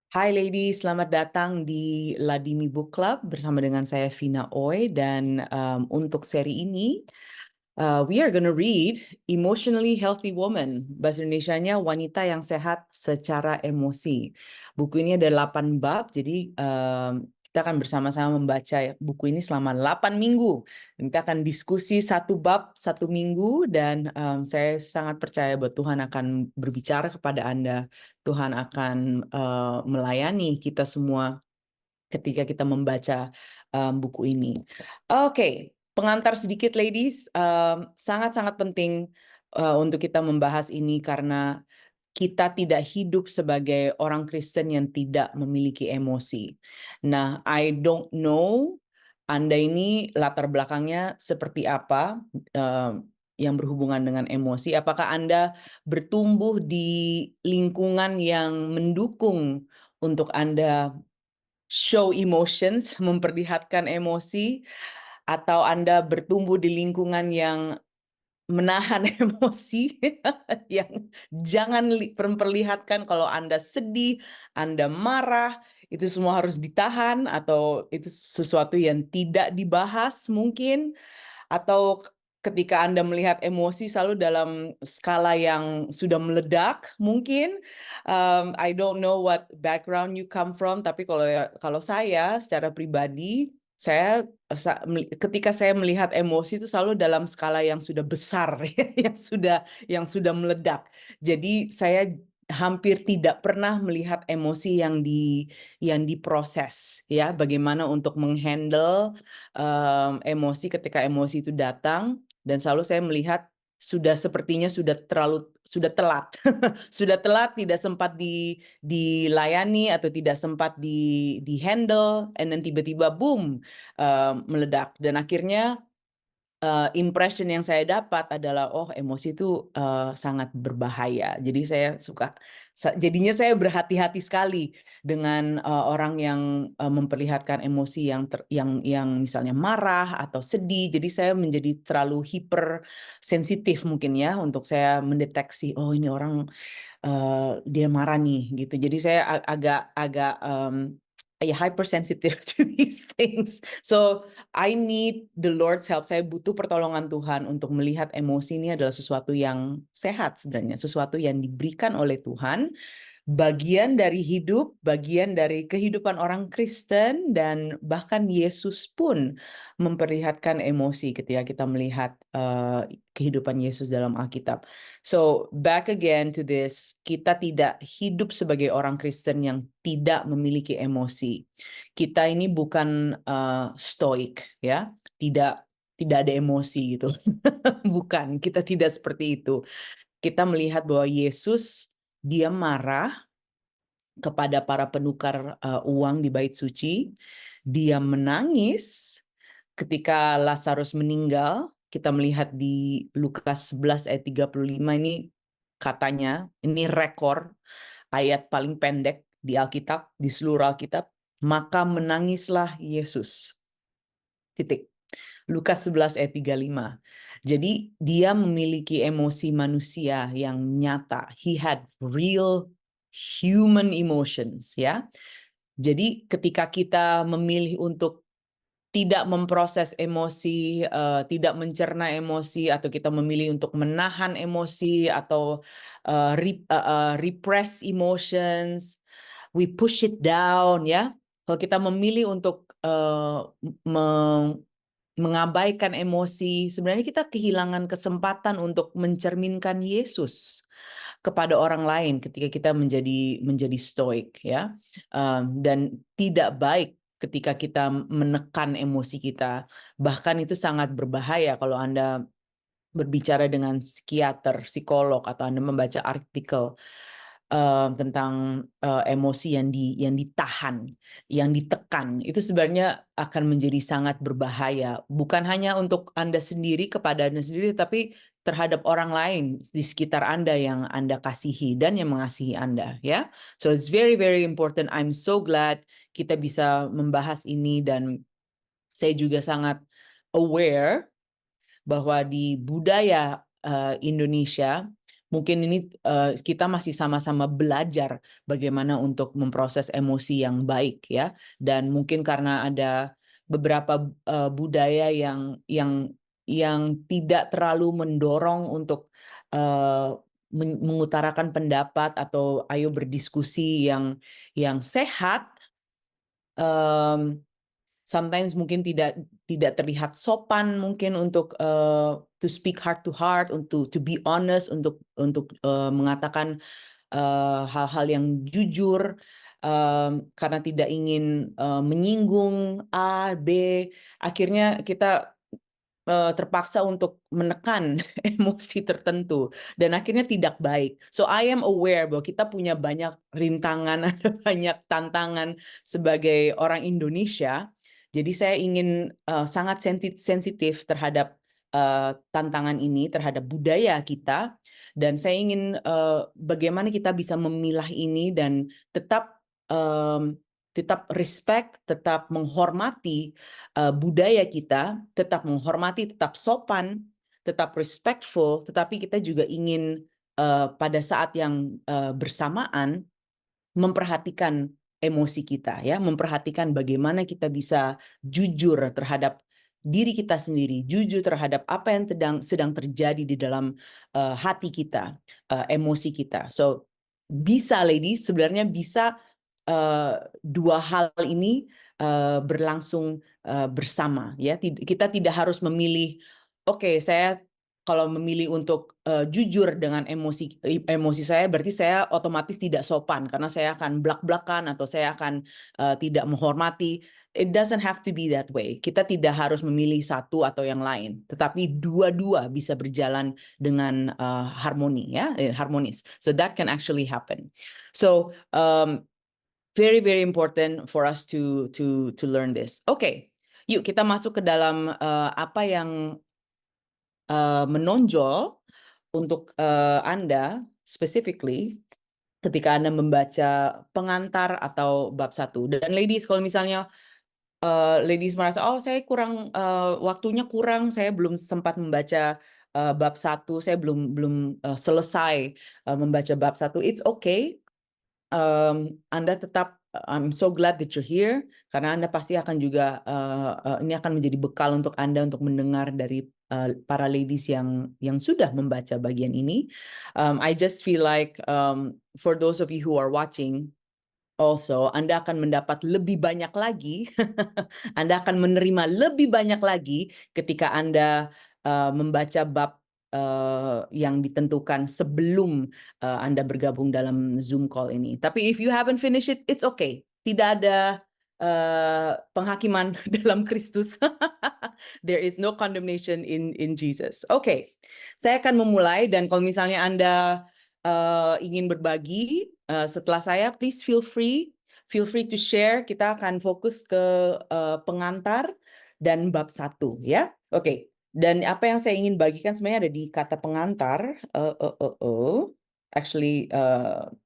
Hai ladies, selamat datang di Ladimi Book Club bersama dengan saya Vina Oy dan untuk seri ini we are gonna read Emotionally Healthy Woman. Bahasa Indonesianya wanita yang sehat secara emosi. Buku ini ada 8 bab, jadi kita akan bersama-sama membaca buku ini selama 8 minggu. Dan kita akan diskusi satu bab satu minggu dan saya sangat percaya bahwa Tuhan akan berbicara kepada Anda. Tuhan akan melayani kita semua ketika kita membaca buku ini. Oke, pengantar sedikit ladies, sangat-sangat penting untuk kita membahas ini karena kita tidak hidup sebagai orang Kristen yang tidak memiliki emosi. Nah, I don't know Anda ini latar belakangnya seperti apa yang berhubungan dengan emosi. Apakah Anda bertumbuh di lingkungan yang mendukung untuk Anda show emotions, memperlihatkan emosi, atau Anda bertumbuh di lingkungan yang menahan emosi, yang jangan memperlihatkan kalau Anda sedih, Anda marah, itu semua harus ditahan, atau itu sesuatu yang tidak dibahas mungkin, atau ketika Anda melihat emosi selalu dalam skala yang sudah meledak mungkin. I don't know what background you come from, tapi kalau saya secara pribadi, saya ketika saya melihat emosi itu selalu dalam skala yang sudah besar, yang sudah meledak. Jadi saya hampir tidak pernah melihat emosi yang diproses, ya, bagaimana untuk menghandle emosi ketika emosi itu datang, dan selalu saya melihat sepertinya sudah telat. Sudah telat, tidak sempat dilayani atau tidak sempat di handle, and then tiba-tiba boom, meledak. Dan akhirnya impression yang saya dapat adalah, oh, emosi itu sangat berbahaya. Jadi jadinya saya berhati-hati sekali dengan orang yang memperlihatkan emosi yang misalnya marah atau sedih. Jadi saya menjadi terlalu hipersensitif mungkin ya untuk saya mendeteksi, oh, ini orang dia marah nih gitu. Jadi saya agak ya hypersensitive to these things. So I need the Lord's help. Saya butuh pertolongan Tuhan untuk melihat emosi ini adalah sesuatu yang sehat sebenarnya, sesuatu yang diberikan oleh Tuhan, bagian dari hidup, bagian dari kehidupan orang Kristen, dan bahkan Yesus pun memperlihatkan emosi ketika kita melihat kehidupan Yesus dalam Alkitab. So back again to this, kita tidak hidup sebagai orang Kristen yang tidak memiliki emosi. Kita ini bukan stoik, ya, tidak ada emosi gitu. Bukan, kita tidak seperti itu. Kita melihat bahwa Yesus, dia marah kepada para penukar uang di Bait Suci. Dia menangis ketika Lazarus meninggal. Kita melihat di Lukas 11 ayat 35, ini katanya, ini rekor ayat paling pendek di Alkitab, di seluruh Alkitab. Maka menangislah Yesus. Titik. Lukas 11 ayat 35. Jadi dia memiliki emosi manusia yang nyata. He had real human emotions, ya. Jadi ketika kita memilih untuk tidak memproses emosi, tidak mencerna emosi, atau kita memilih untuk menahan emosi atau repress emotions, we push it down, ya. Kalau kita memilih untuk mengabaikan emosi, sebenarnya kita kehilangan kesempatan untuk mencerminkan Yesus kepada orang lain ketika kita menjadi stoik, ya. Dan tidak baik ketika kita menekan emosi kita. Bahkan itu sangat berbahaya kalau Anda berbicara dengan psikiater, psikolog, atau Anda membaca artikel tentang emosi yang ditahan, yang ditekan. Itu sebenarnya akan menjadi sangat berbahaya. Bukan hanya untuk Anda sendiri, kepada Anda sendiri, tapi terhadap orang lain di sekitar Anda yang Anda kasihi dan yang mengasihi Anda, ya. So it's very very important. I'm so glad kita bisa membahas ini, dan saya juga sangat aware bahwa di budaya Indonesia, mungkin ini kita masih sama-sama belajar bagaimana untuk memproses emosi yang baik ya. Dan mungkin karena ada beberapa budaya yang tidak terlalu mendorong untuk mengutarakan pendapat atau ayo berdiskusi yang sehat. Sometimes mungkin tidak terlihat sopan mungkin untuk to speak heart to heart, untuk to be honest, untuk mengatakan hal-hal yang jujur, karena tidak ingin menyinggung A, B, akhirnya kita terpaksa untuk menekan emosi tertentu dan akhirnya tidak baik. So I am aware bahwa kita punya banyak rintangan, ada banyak tantangan sebagai orang Indonesia. Jadi saya ingin sangat sensitif terhadap tantangan ini, terhadap budaya kita, dan saya ingin bagaimana kita bisa memilah ini dan tetap respect, tetap menghormati budaya kita, tetap menghormati, tetap sopan, tetap respectful, tetapi kita juga ingin pada saat yang bersamaan memperhatikan emosi kita, ya, memperhatikan bagaimana kita bisa jujur terhadap diri kita sendiri, jujur terhadap apa yang sedang terjadi di dalam hati kita, emosi kita. So bisa, ladies, sebenarnya bisa dua hal ini berlangsung bersama, ya. Kita tidak harus memilih, oke, saya kalau memilih untuk jujur dengan emosi saya, berarti saya otomatis tidak sopan karena saya akan blak-blakan atau saya akan tidak menghormati. It doesn't have to be that way. Kita tidak harus memilih satu atau yang lain, tetapi dua-dua bisa berjalan dengan harmoni, ya, harmonis. So that can actually happen. So very very important for us to learn this. Oke, yuk kita masuk ke dalam apa yang menonjol untuk Anda specifically ketika Anda membaca pengantar atau bab 1. Dan ladies, kalau misalnya ladies merasa, oh saya kurang, waktunya kurang, saya belum sempat membaca bab 1, saya belum selesai membaca bab 1, it's okay. Anda tetap, I'm so glad that you're here, karena Anda pasti akan juga, ini akan menjadi bekal untuk Anda untuk mendengar dari para ladies yang sudah membaca bagian ini. I just feel like for those of you who are watching, also, Anda akan mendapat lebih banyak lagi, Anda akan menerima lebih banyak lagi ketika Anda membaca bab yang ditentukan sebelum Anda bergabung dalam Zoom call ini. Tapi if you haven't finished it, it's okay. Tidak ada penghakiman dalam Kristus. There is no condemnation in Jesus. Okay, saya akan memulai, dan kalau misalnya Anda ingin berbagi setelah saya, please feel free to share. Kita akan fokus ke pengantar dan bab 1, ya. Oke. Dan apa yang saya ingin bagikan sebenarnya ada di kata pengantar. Actually,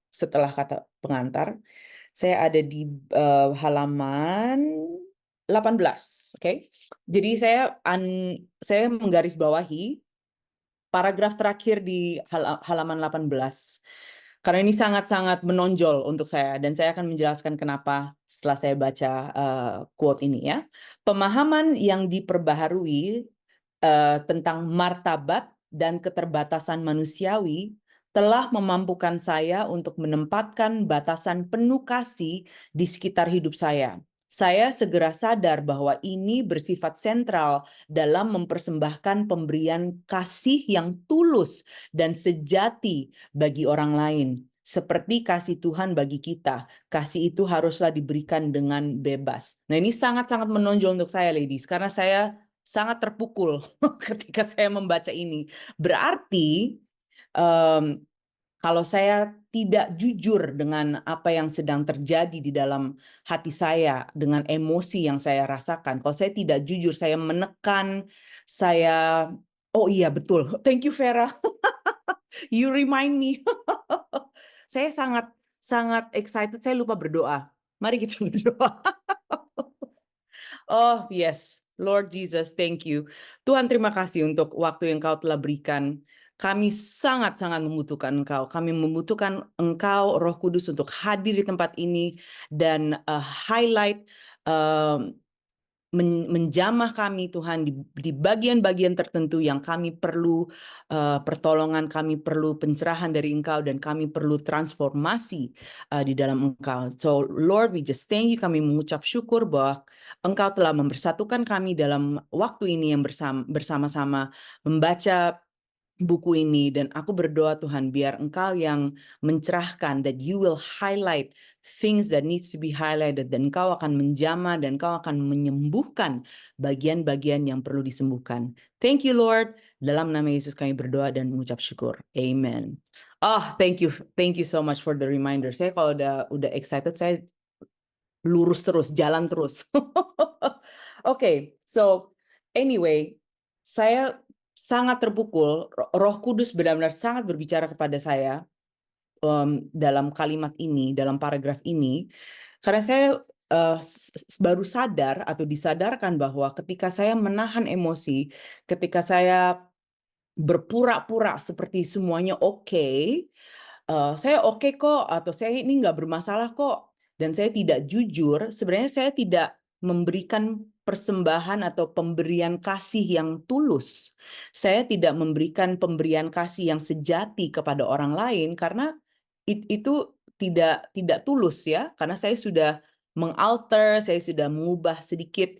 setelah kata pengantar, saya ada di halaman 18. Oke. Jadi saya menggarisbawahi paragraf terakhir di halaman 18. Karena ini sangat-sangat menonjol untuk saya, dan saya akan menjelaskan kenapa setelah saya baca quote ini, ya. Pemahaman yang diperbaharui tentang martabat dan keterbatasan manusiawi telah memampukan saya untuk menempatkan batasan penuh kasih di sekitar hidup saya. Saya segera sadar bahwa ini bersifat sentral dalam mempersembahkan pemberian kasih yang tulus dan sejati bagi orang lain. Seperti kasih Tuhan bagi kita, kasih itu haruslah diberikan dengan bebas. Nah, ini sangat-sangat menonjol untuk saya, ladies, karena saya sangat terpukul ketika saya membaca ini. Berarti kalau saya tidak jujur dengan apa yang sedang terjadi di dalam hati saya, dengan emosi yang saya rasakan, kalau saya tidak jujur, saya menekan, oh iya betul, thank you Vera, you remind me. Saya sangat excited, saya lupa berdoa. Mari kita berdoa. Oh yes, Lord Jesus, thank you. Tuhan, terima kasih untuk waktu yang Kau telah berikan Kami sangat-sangat membutuhkan Engkau. Kami membutuhkan Engkau, Roh Kudus, untuk hadir di tempat ini dan highlight, menjamah kami Tuhan di bagian-bagian tertentu yang kami perlu pertolongan, kami perlu pencerahan dari Engkau, dan kami perlu transformasi di dalam Engkau. So Lord, we just thank you. Kami mengucap syukur bahwa Engkau telah mempersatukan kami dalam waktu ini yang bersama-sama membaca buku ini, dan aku berdoa Tuhan biar Engkau yang mencerahkan, that you will highlight things that needs to be highlighted, dan Engkau akan menjamah dan Engkau akan menyembuhkan bagian-bagian yang perlu disembuhkan. Thank you Lord, dalam nama Yesus kami berdoa dan mengucap syukur. Amen. Thank you so much for the reminder. Saya kalau udah excited, saya lurus terus, jalan terus. Okay, so anyway, saya sangat terpukul, Roh Kudus benar-benar sangat berbicara kepada saya dalam kalimat ini, dalam paragraf ini, karena saya baru sadar atau disadarkan bahwa ketika saya menahan emosi, ketika saya berpura-pura seperti semuanya oke, saya oke kok, atau saya ini nggak bermasalah kok, dan saya tidak jujur, sebenarnya saya tidak memberikan persembahan atau pemberian kasih yang tulus. Saya tidak memberikan pemberian kasih yang sejati kepada orang lain karena itu tidak tulus ya, karena saya sudah mengalter, saya sudah mengubah sedikit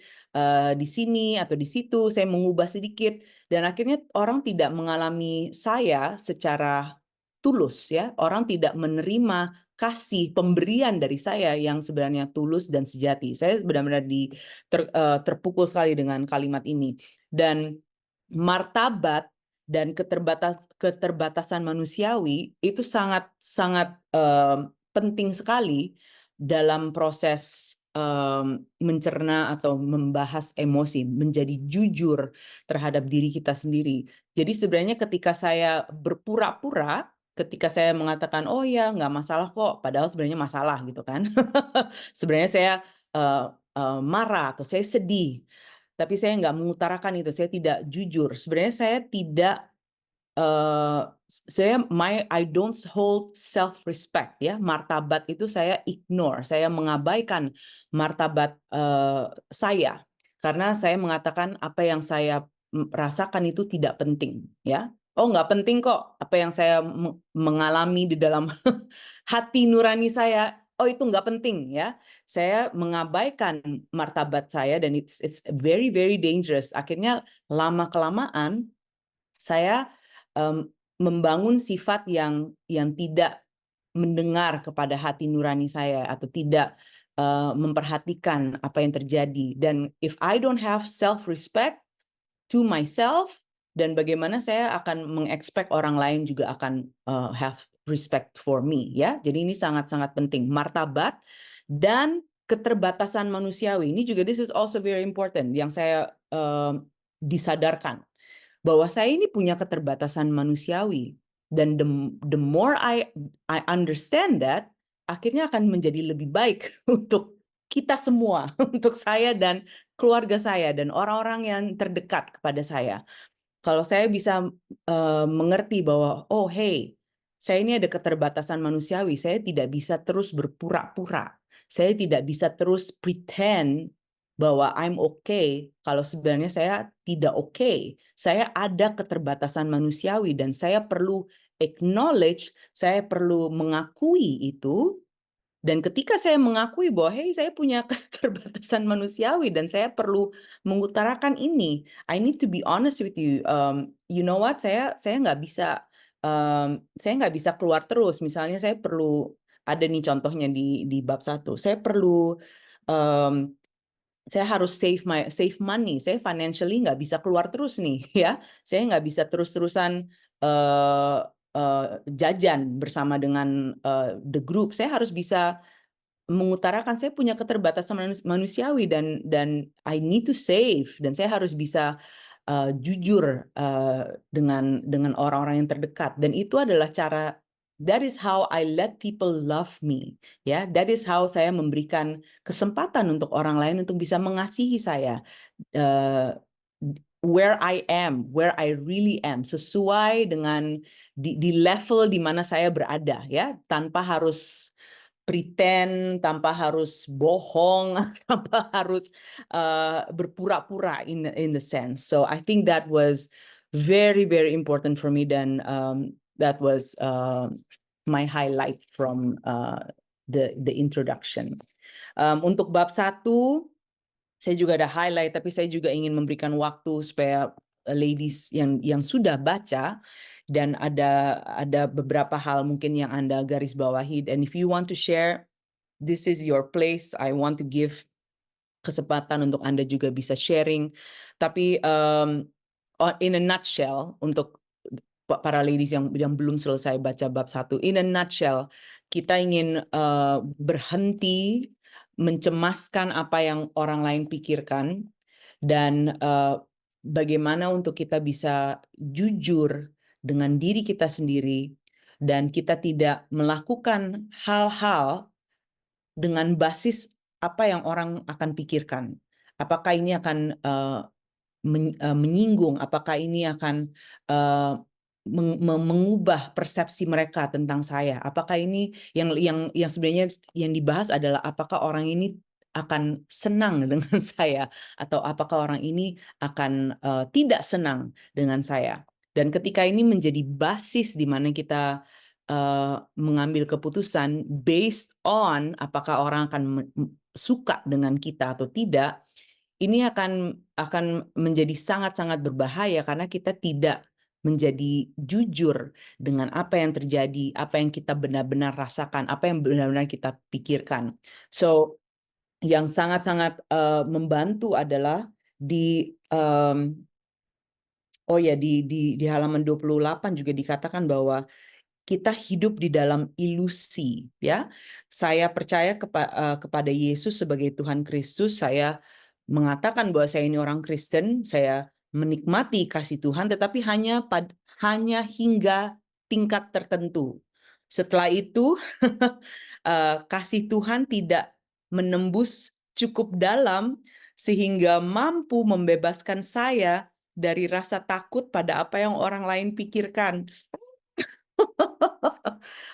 di sini atau di situ, saya mengubah sedikit, dan akhirnya orang tidak mengalami saya secara tulus ya, orang tidak menerima kasih pemberian dari saya yang sebenarnya tulus dan sejati. Saya benar-benar terpukul sekali dengan kalimat ini. Dan martabat dan keterbatasan manusiawi itu sangat penting sekali dalam proses mencerna atau membahas emosi, menjadi jujur terhadap diri kita sendiri. Jadi sebenarnya ketika saya berpura-pura, ketika saya mengatakan, oh ya nggak masalah kok, padahal sebenarnya masalah gitu kan. Sebenarnya saya marah atau saya sedih, tapi saya nggak mengutarakan itu, saya tidak jujur. Sebenarnya saya tidak, I don't hold self-respect ya, martabat itu saya ignore, saya mengabaikan martabat saya, karena saya mengatakan apa yang saya rasakan itu tidak penting ya. Oh nggak penting kok apa yang saya mengalami di dalam hati nurani saya, oh itu nggak penting ya. Saya mengabaikan martabat saya, dan it's very very dangerous. Akhirnya lama-kelamaan saya membangun sifat yang tidak mendengar kepada hati nurani saya, atau tidak memperhatikan apa yang terjadi. Dan if I don't have self-respect to myself, dan bagaimana saya akan mengexpect orang lain juga akan have respect for me ya. Jadi ini sangat-sangat penting, martabat dan keterbatasan manusiawi. Ini juga, this is also very important, yang saya disadarkan bahwa saya ini punya keterbatasan manusiawi, dan the more I understand that, akhirnya akan menjadi lebih baik untuk kita semua, untuk saya dan keluarga saya dan orang-orang yang terdekat kepada saya. Kalau saya bisa mengerti bahwa, oh hey, saya ini ada keterbatasan manusiawi, saya tidak bisa terus berpura-pura, saya tidak bisa terus pretend bahwa I'm okay, kalau sebenarnya saya tidak okay. Saya ada keterbatasan manusiawi, dan saya perlu acknowledge, saya perlu mengakui itu. Dan ketika saya mengakui bahwa, hey, saya punya keterbatasan manusiawi dan saya perlu mengutarakan ini, I need to be honest with you. You know what? Saya nggak bisa keluar terus. Misalnya saya perlu, ada nih contohnya di bab 1. Saya perlu, saya harus save money. Saya financially nggak bisa keluar terus nih, ya. Saya nggak bisa terus-terusan jajan bersama dengan the group. Saya harus bisa mengutarakan saya punya keterbatasan manusiawi, dan I need to save, dan saya harus bisa jujur dengan orang-orang yang terdekat, dan itu adalah cara. That is how I let people love me, ya. That is how saya memberikan kesempatan untuk orang lain untuk bisa mengasihi saya. where I really am, sesuai dengan di level di mana saya berada, ya, tanpa harus pretend, tanpa harus bohong, tanpa harus berpura-pura in the sense. So I think that was very very important for me, dan that was my highlight from the introduction. Untuk bab 1, saya juga ada highlight, tapi saya juga ingin memberikan waktu supaya ladies yang sudah baca, dan ada beberapa hal mungkin yang Anda garis bawahi, and if you want to share, this is your place. I want to give kesempatan untuk Anda juga bisa sharing. Tapi in a nutshell, untuk para ladies yang belum selesai baca bab 1, in a nutshell, kita ingin berhenti mencemaskan apa yang orang lain pikirkan, dan bagaimana untuk kita bisa jujur dengan diri kita sendiri, dan kita tidak melakukan hal-hal dengan basis apa yang orang akan pikirkan. Apakah ini akan menyinggung, apakah ini akan mengubah persepsi mereka tentang saya, apakah ini yang sebenarnya yang dibahas adalah apakah orang ini akan senang dengan saya, atau apakah orang ini akan tidak senang dengan saya. Dan ketika ini menjadi basis di mana kita mengambil keputusan based on apakah orang akan suka dengan kita atau tidak, ini akan menjadi sangat-sangat berbahaya karena kita tidak menjadi jujur dengan apa yang terjadi, apa yang kita benar-benar rasakan, apa yang benar-benar kita pikirkan. So, yang sangat-sangat membantu adalah di di halaman 28 juga dikatakan bahwa kita hidup di dalam ilusi, ya. Saya percaya kepada Yesus sebagai Tuhan Kristus. Saya mengatakan bahwa saya ini orang Kristen, saya menikmati kasih Tuhan, tetapi hanya hingga tingkat tertentu. Setelah itu kasih Tuhan tidak menembus cukup dalam sehingga mampu membebaskan saya dari rasa takut pada apa yang orang lain pikirkan.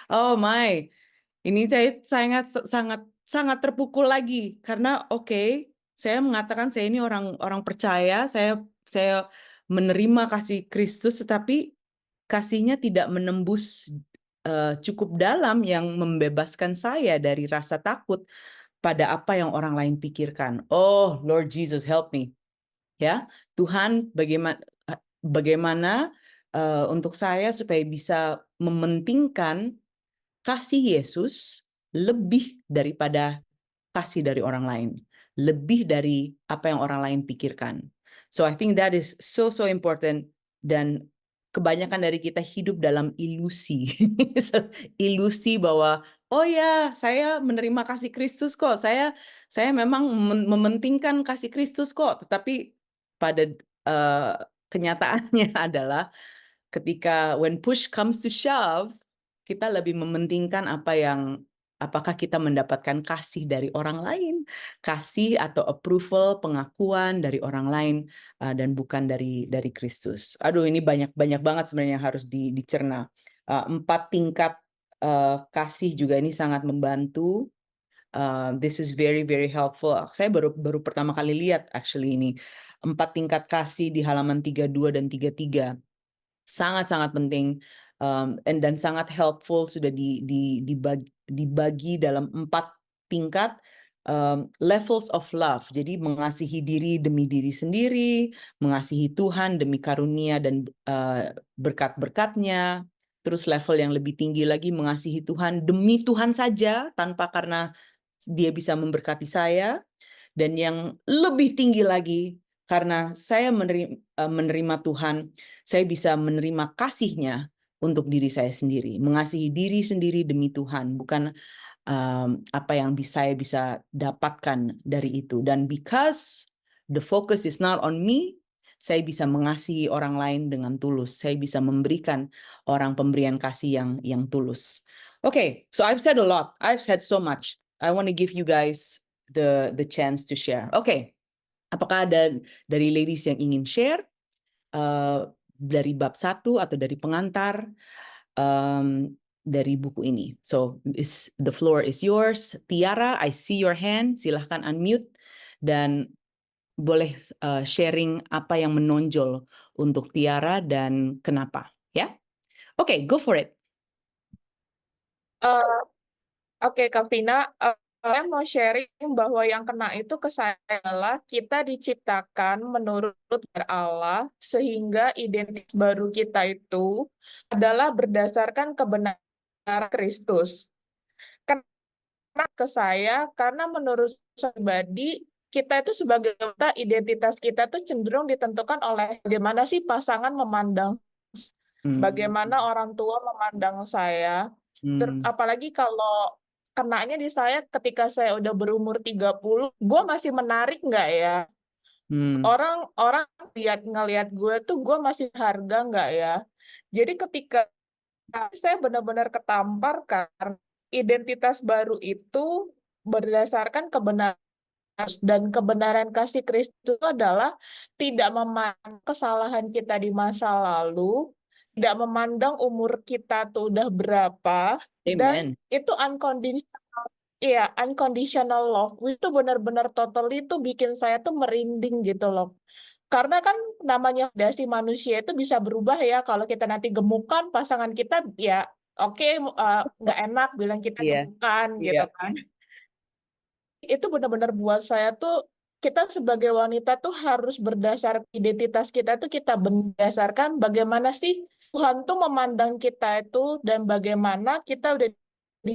Oh my, ini saya sangat sangat sangat terpukul lagi karena saya mengatakan saya ini orang percaya, saya menerima kasih Kristus, tetapi kasihnya tidak menembus cukup dalam yang membebaskan saya dari rasa takut pada apa yang orang lain pikirkan. Oh Lord Jesus, help me. Ya, Tuhan, bagaimana untuk saya supaya bisa mementingkan kasih Yesus lebih daripada kasih dari orang lain, lebih dari apa yang orang lain pikirkan. So I think that is so important, dan kebanyakan dari kita hidup dalam ilusi. Ilusi bahwa oh ya, saya menerima kasih Kristus kok. Saya memang mementingkan kasih Kristus kok. Tetapi pada kenyataannya adalah ketika when push comes to shove, kita lebih mementingkan apakah kita mendapatkan kasih dari orang lain, kasih atau approval, pengakuan dari orang lain, dan bukan dari Kristus. Aduh, ini banyak banget sebenarnya yang harus dicerna. 4 tingkat kasih juga ini sangat membantu. This is very very helpful. Saya baru pertama kali lihat actually ini 4 tingkat kasih di halaman 32 dan 33. Sangat-sangat penting, dan sangat helpful, sudah dibagi dalam 4 tingkat levels of love. Jadi mengasihi diri demi diri sendiri, mengasihi Tuhan demi karunia dan berkat-berkatnya. Terus level yang lebih tinggi lagi, mengasihi Tuhan demi Tuhan saja, tanpa karena dia bisa memberkati saya. Dan yang lebih tinggi lagi, karena saya menerima Tuhan, saya bisa menerima kasih-Nya untuk diri saya sendiri. Mengasihi diri sendiri demi Tuhan, bukan apa yang saya bisa dapatkan dari itu. Dan because the focus is not on me, saya bisa mengasihi orang lain dengan tulus. Saya bisa memberikan orang pemberian kasih yang tulus. Okay, so I've said a lot. I've said so much. I want to give you guys the chance to share. Okay, apakah ada dari ladies yang ingin share? dari bab 1 atau dari pengantar dari buku ini. So, the floor is yours. Tiara, I see your hand. Silahkan unmute dan boleh sharing apa yang menonjol untuk Tiara dan kenapa. Ya, Oke, go for it. Eh, Oke, Kak Vina, saya mau sharing bahwa yang kena itu ke saya adalah kita diciptakan menurut Allah, sehingga identitas baru kita itu adalah berdasarkan kebenaran Kristus. Karena ke saya, karena menurut saya pribadi, kita itu sebagai kita, identitas kita itu cenderung ditentukan oleh bagaimana sih pasangan memandang, bagaimana orang tua memandang saya. Apalagi kalau kenanya di saya ketika saya udah berumur 30, gue masih menarik nggak ya? Orang-orang ngelihat gue tuh gue masih harga nggak ya? Jadi ketika saya benar-benar ketampar karena identitas baru itu berdasarkan kebenaran dan kebenaran kasih Kristus itu adalah tidak memandang kesalahan kita di masa lalu, tidak memandang umur kita tuh udah berapa, dan Amen. itu unconditional, iya, unconditional love itu benar-benar totally itu bikin saya tuh merinding gitu loh. Karena kan namanya dasi manusia itu bisa berubah ya. Kalau kita nanti gemukan pasangan kita ya oke, nggak enak bilang kita Iya, gemukan iya. gitu kan. Itu benar-benar buat saya tuh kita sebagai wanita tuh harus berdasar identitas kita tuh kita berdasarkan bagaimana sih Tuhan tuh memandang kita itu dan bagaimana kita udah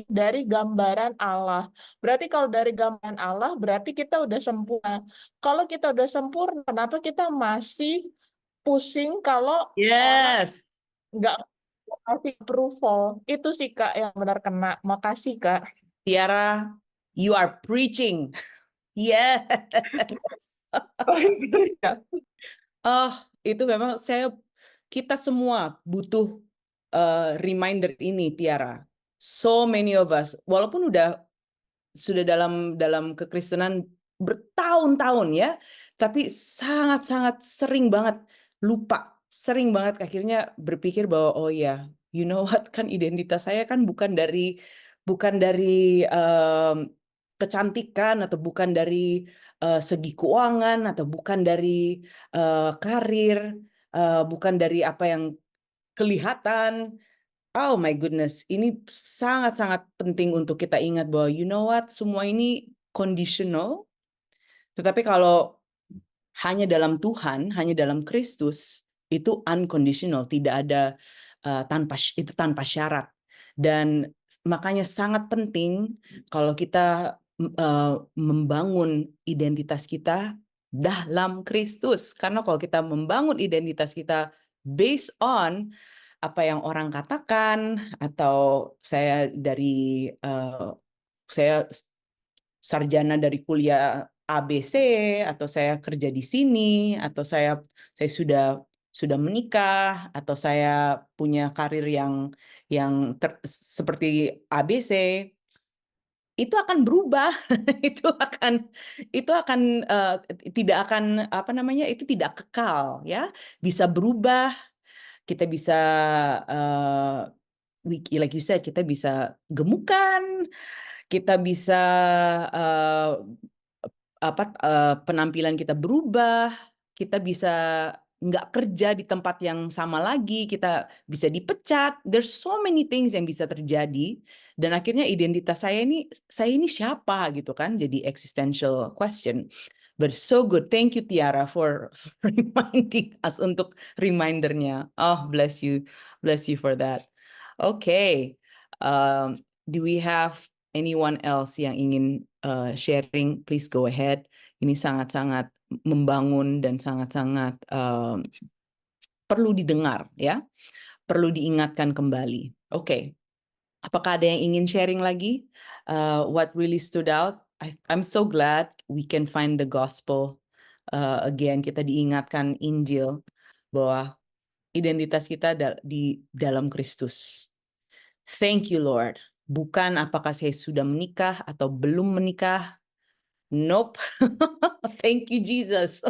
dari gambaran Allah. Berarti kalau dari gambaran Allah berarti kita udah sempurna. Kalau kita udah sempurna, kenapa kita masih pusing kalau orang Yes. nggak kasih approval? Itu sih Kak yang benar kena. Makasih Kak. Tiara, you are preaching. Yes. Oh, iya. Oh, itu memang kita semua butuh reminder ini, Tiara. So many of us, walaupun sudah dalam kekristenan bertahun-tahun ya, tapi sangat-sangat sering banget lupa, sering banget akhirnya berpikir bahwa oh ya, you know what, kan identitas saya kan bukan dari kecantikan atau bukan dari segi keuangan atau bukan dari karir, bukan dari apa yang kelihatan. Oh my goodness, ini sangat-sangat penting untuk kita ingat bahwa you know what, semua ini conditional, tetapi kalau hanya dalam Tuhan, hanya dalam Kristus, itu unconditional, tidak ada tanpa syarat. Dan makanya sangat penting kalau kita membangun identitas kita dalam Kristus. Karena kalau kita membangun identitas kita based on apa yang orang katakan, atau saya sarjana dari kuliah ABC, atau saya kerja di sini, atau saya sudah menikah, atau saya punya karir yang seperti ABC, itu akan berubah. Itu akan tidak akan, apa namanya, itu tidak kekal ya, bisa berubah. Kita bisa like you said, kita bisa gemukan, kita bisa uh, penampilan kita berubah, kita bisa nggak kerja di tempat yang sama lagi, kita bisa dipecat. There's so many things yang bisa terjadi, dan akhirnya identitas saya ini siapa gitu kan, jadi existential question. But so good, thank you Tiara for reminding us, untuk remindernya. Oh, bless you for that. Okay, do we have anyone else yang ingin sharing? Please go ahead. Ini sangat-sangat membangun dan sangat-sangat perlu didengar ya, perlu diingatkan kembali. Oke, apakah ada yang ingin sharing lagi? What really stood out? I'm so glad we can find the gospel again. Kita diingatkan Injil bahwa identitas kita di dalam Kristus. Thank you Lord. Bukan apakah saya sudah menikah atau belum menikah. Nope. Thank you Jesus.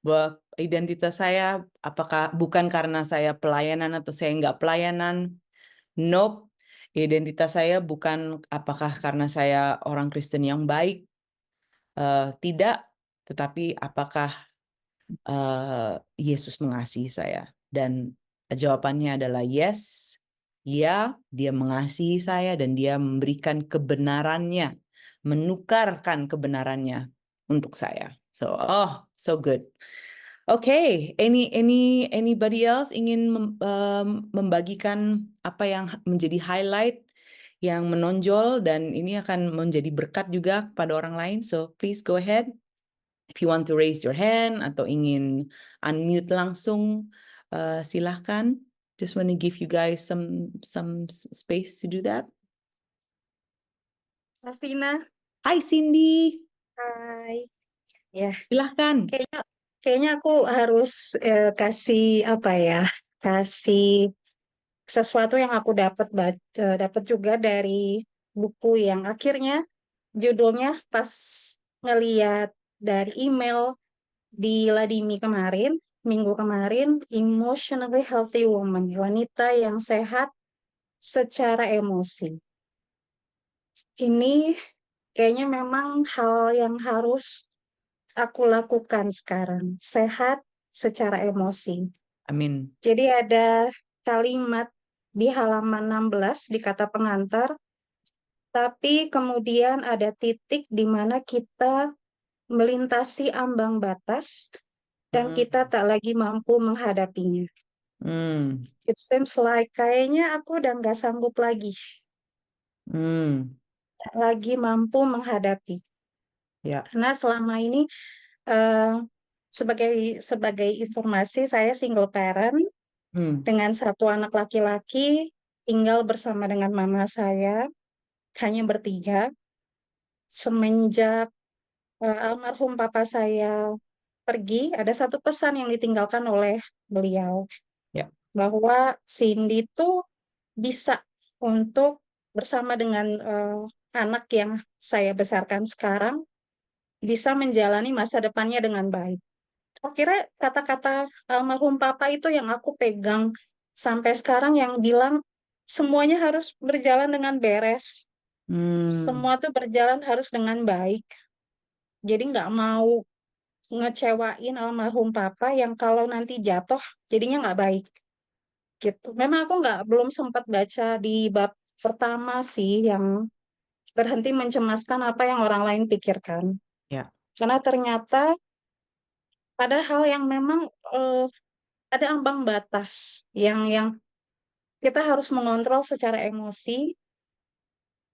Bahwa identitas saya apakah bukan karena saya pelayanan atau saya nggak pelayanan. Nope. Identitas saya bukan apakah karena saya orang Kristen yang baik. Tidak. Tetapi apakah Yesus mengasihi saya? Dan jawabannya adalah yes. Ya, dia mengasihi saya dan dia memberikan kebenarannya, menukarkan kebenarannya untuk saya. So, so good. Okay, anybody else ingin membagikan apa yang menjadi highlight yang menonjol dan ini akan menjadi berkat juga pada orang lain. So, please go ahead. If you want to raise your hand atau ingin unmute langsung, silahkan. Just want to give you guys some space to do that. Vina, Hai Cindy, hai. Ya, silahkan. kayaknya aku harus kasih apa ya? Kasih sesuatu yang aku dapat juga dari buku yang akhirnya judulnya pas ngeliat dari email di Ladimi kemarin, minggu kemarin, Emotionally Healthy Woman, wanita yang sehat secara emosi. Ini kayaknya memang hal yang harus aku lakukan sekarang, sehat secara emosi. Amin. Jadi ada kalimat di halaman 16 di kata pengantar, tapi kemudian ada titik di mana kita melintasi ambang batas dan kita tak lagi mampu menghadapinya. It seems like kayaknya aku udah nggak sanggup lagi, tak lagi mampu menghadapi. Ya. Karena selama ini sebagai informasi saya single parent dengan satu anak laki-laki, tinggal bersama dengan mama saya, hanya bertiga. Semenjak almarhum papa saya pergi, ada satu pesan yang ditinggalkan oleh beliau, Ya. bahwa Cindy itu bisa untuk bersama dengan anak yang saya besarkan sekarang, bisa menjalani masa depannya dengan baik. Akhirnya kata-kata almarhum papa itu yang aku pegang sampai sekarang, yang bilang semuanya harus berjalan dengan beres. Semua tuh berjalan harus dengan baik. Jadi nggak mau ngecewain almarhum papa yang kalau nanti jatuh jadinya nggak baik. Gitu. Memang aku belum sempat baca di bab pertama sih yang berhenti mencemaskan apa yang orang lain pikirkan. Ya. Karena ternyata ada hal yang memang ada ambang batas yang kita harus mengontrol secara emosi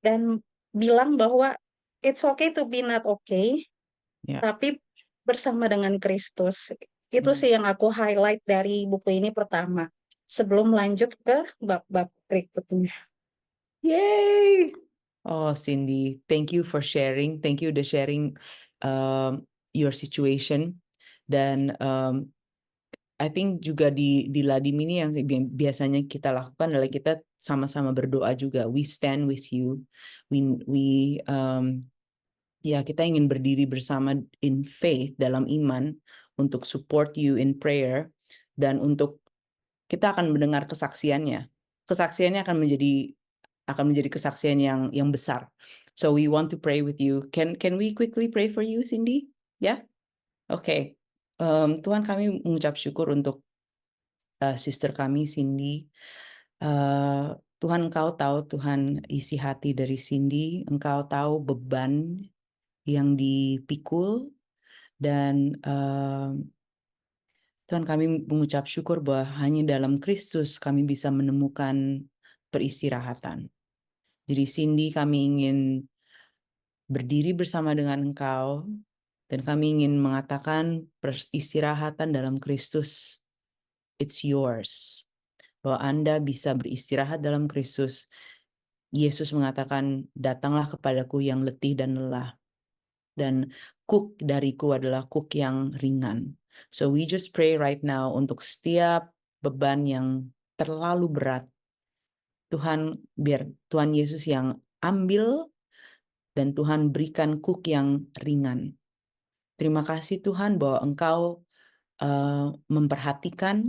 dan bilang bahwa it's okay to be not okay, tapi bersama dengan Kristus. Itu sih yang aku highlight dari buku ini pertama, sebelum lanjut ke bab-bab berikutnya. Yay! Oh, Cindy, thank you for sharing. Thank you udah sharing your situation. Dan I think juga di Ladim ini yang biasanya kita lakukan adalah kita sama-sama berdoa juga. We stand with you. Ya, kita ingin berdiri bersama in faith, dalam iman, untuk support you in prayer, dan untuk kita akan mendengar kesaksiannya. Kesaksiannya akan menjadi kesaksian yang besar. So we want to pray with you. Can we quickly pray for you, Cindy? Ya? Okay. Tuhan, kami mengucap syukur untuk sister kami Cindy. Tuhan, Engkau tahu Tuhan isi hati dari Cindy. Engkau tahu beban yang dipikul, dan Tuhan, kami mengucap syukur bahwa hanya dalam Kristus kami bisa menemukan peristirahatan. Jadi Cindy, kami ingin berdiri bersama dengan Engkau, dan kami ingin mengatakan peristirahatan dalam Kristus, it's yours. Bahwa Anda bisa beristirahat dalam Kristus. Yesus mengatakan, datanglah kepadaku yang letih dan lelah, dan kuk dariku adalah kuk yang ringan. So we just pray right now untuk setiap beban yang terlalu berat. Tuhan, biar Tuhan Yesus yang ambil dan Tuhan berikan cook yang ringan. Terima kasih Tuhan bahwa Engkau memperhatikan,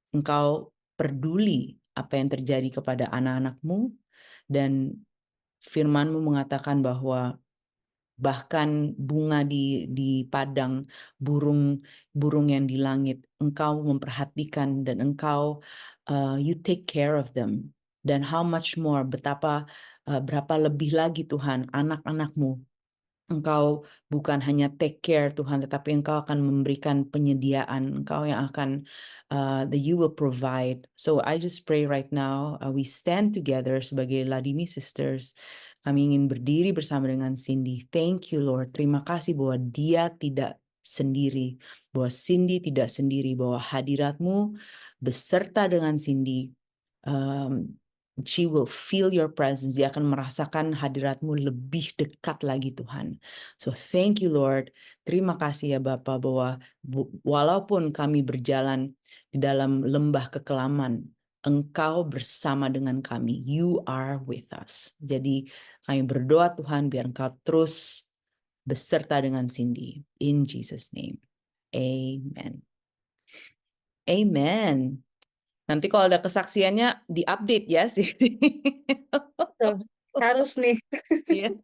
Engkau peduli apa yang terjadi kepada anak-anak-Mu, dan firman-Mu mengatakan bahwa bahkan bunga di padang, burung yang di langit, Engkau memperhatikan dan Engkau you take care of them. Dan how much more, berapa lebih lagi Tuhan, anak-anak-Mu, Engkau bukan hanya take care Tuhan, tetapi Engkau akan memberikan penyediaan, Engkau yang akan that you will provide. So I just pray right now, we stand together sebagai Ladimi Sisters. Kami ingin berdiri bersama dengan Cindy. Thank you Lord. Terima kasih bahwa dia tidak sendiri, bahwa Cindy tidak sendiri, bahwa hadirat-Mu beserta dengan Cindy. She will feel your presence. Dia akan merasakan hadirat-Mu lebih dekat lagi Tuhan. So thank you Lord. Terima kasih ya Bapa bahwa walaupun kami berjalan di dalam lembah kekelaman, Engkau bersama dengan kami. You are with us. Jadi kami berdoa Tuhan biar Engkau terus beserta dengan Cindy. In Jesus' name. Amen. Amen. Nanti kalau ada kesaksiannya diupdate ya sih. Betul. Harus nih. Yeah.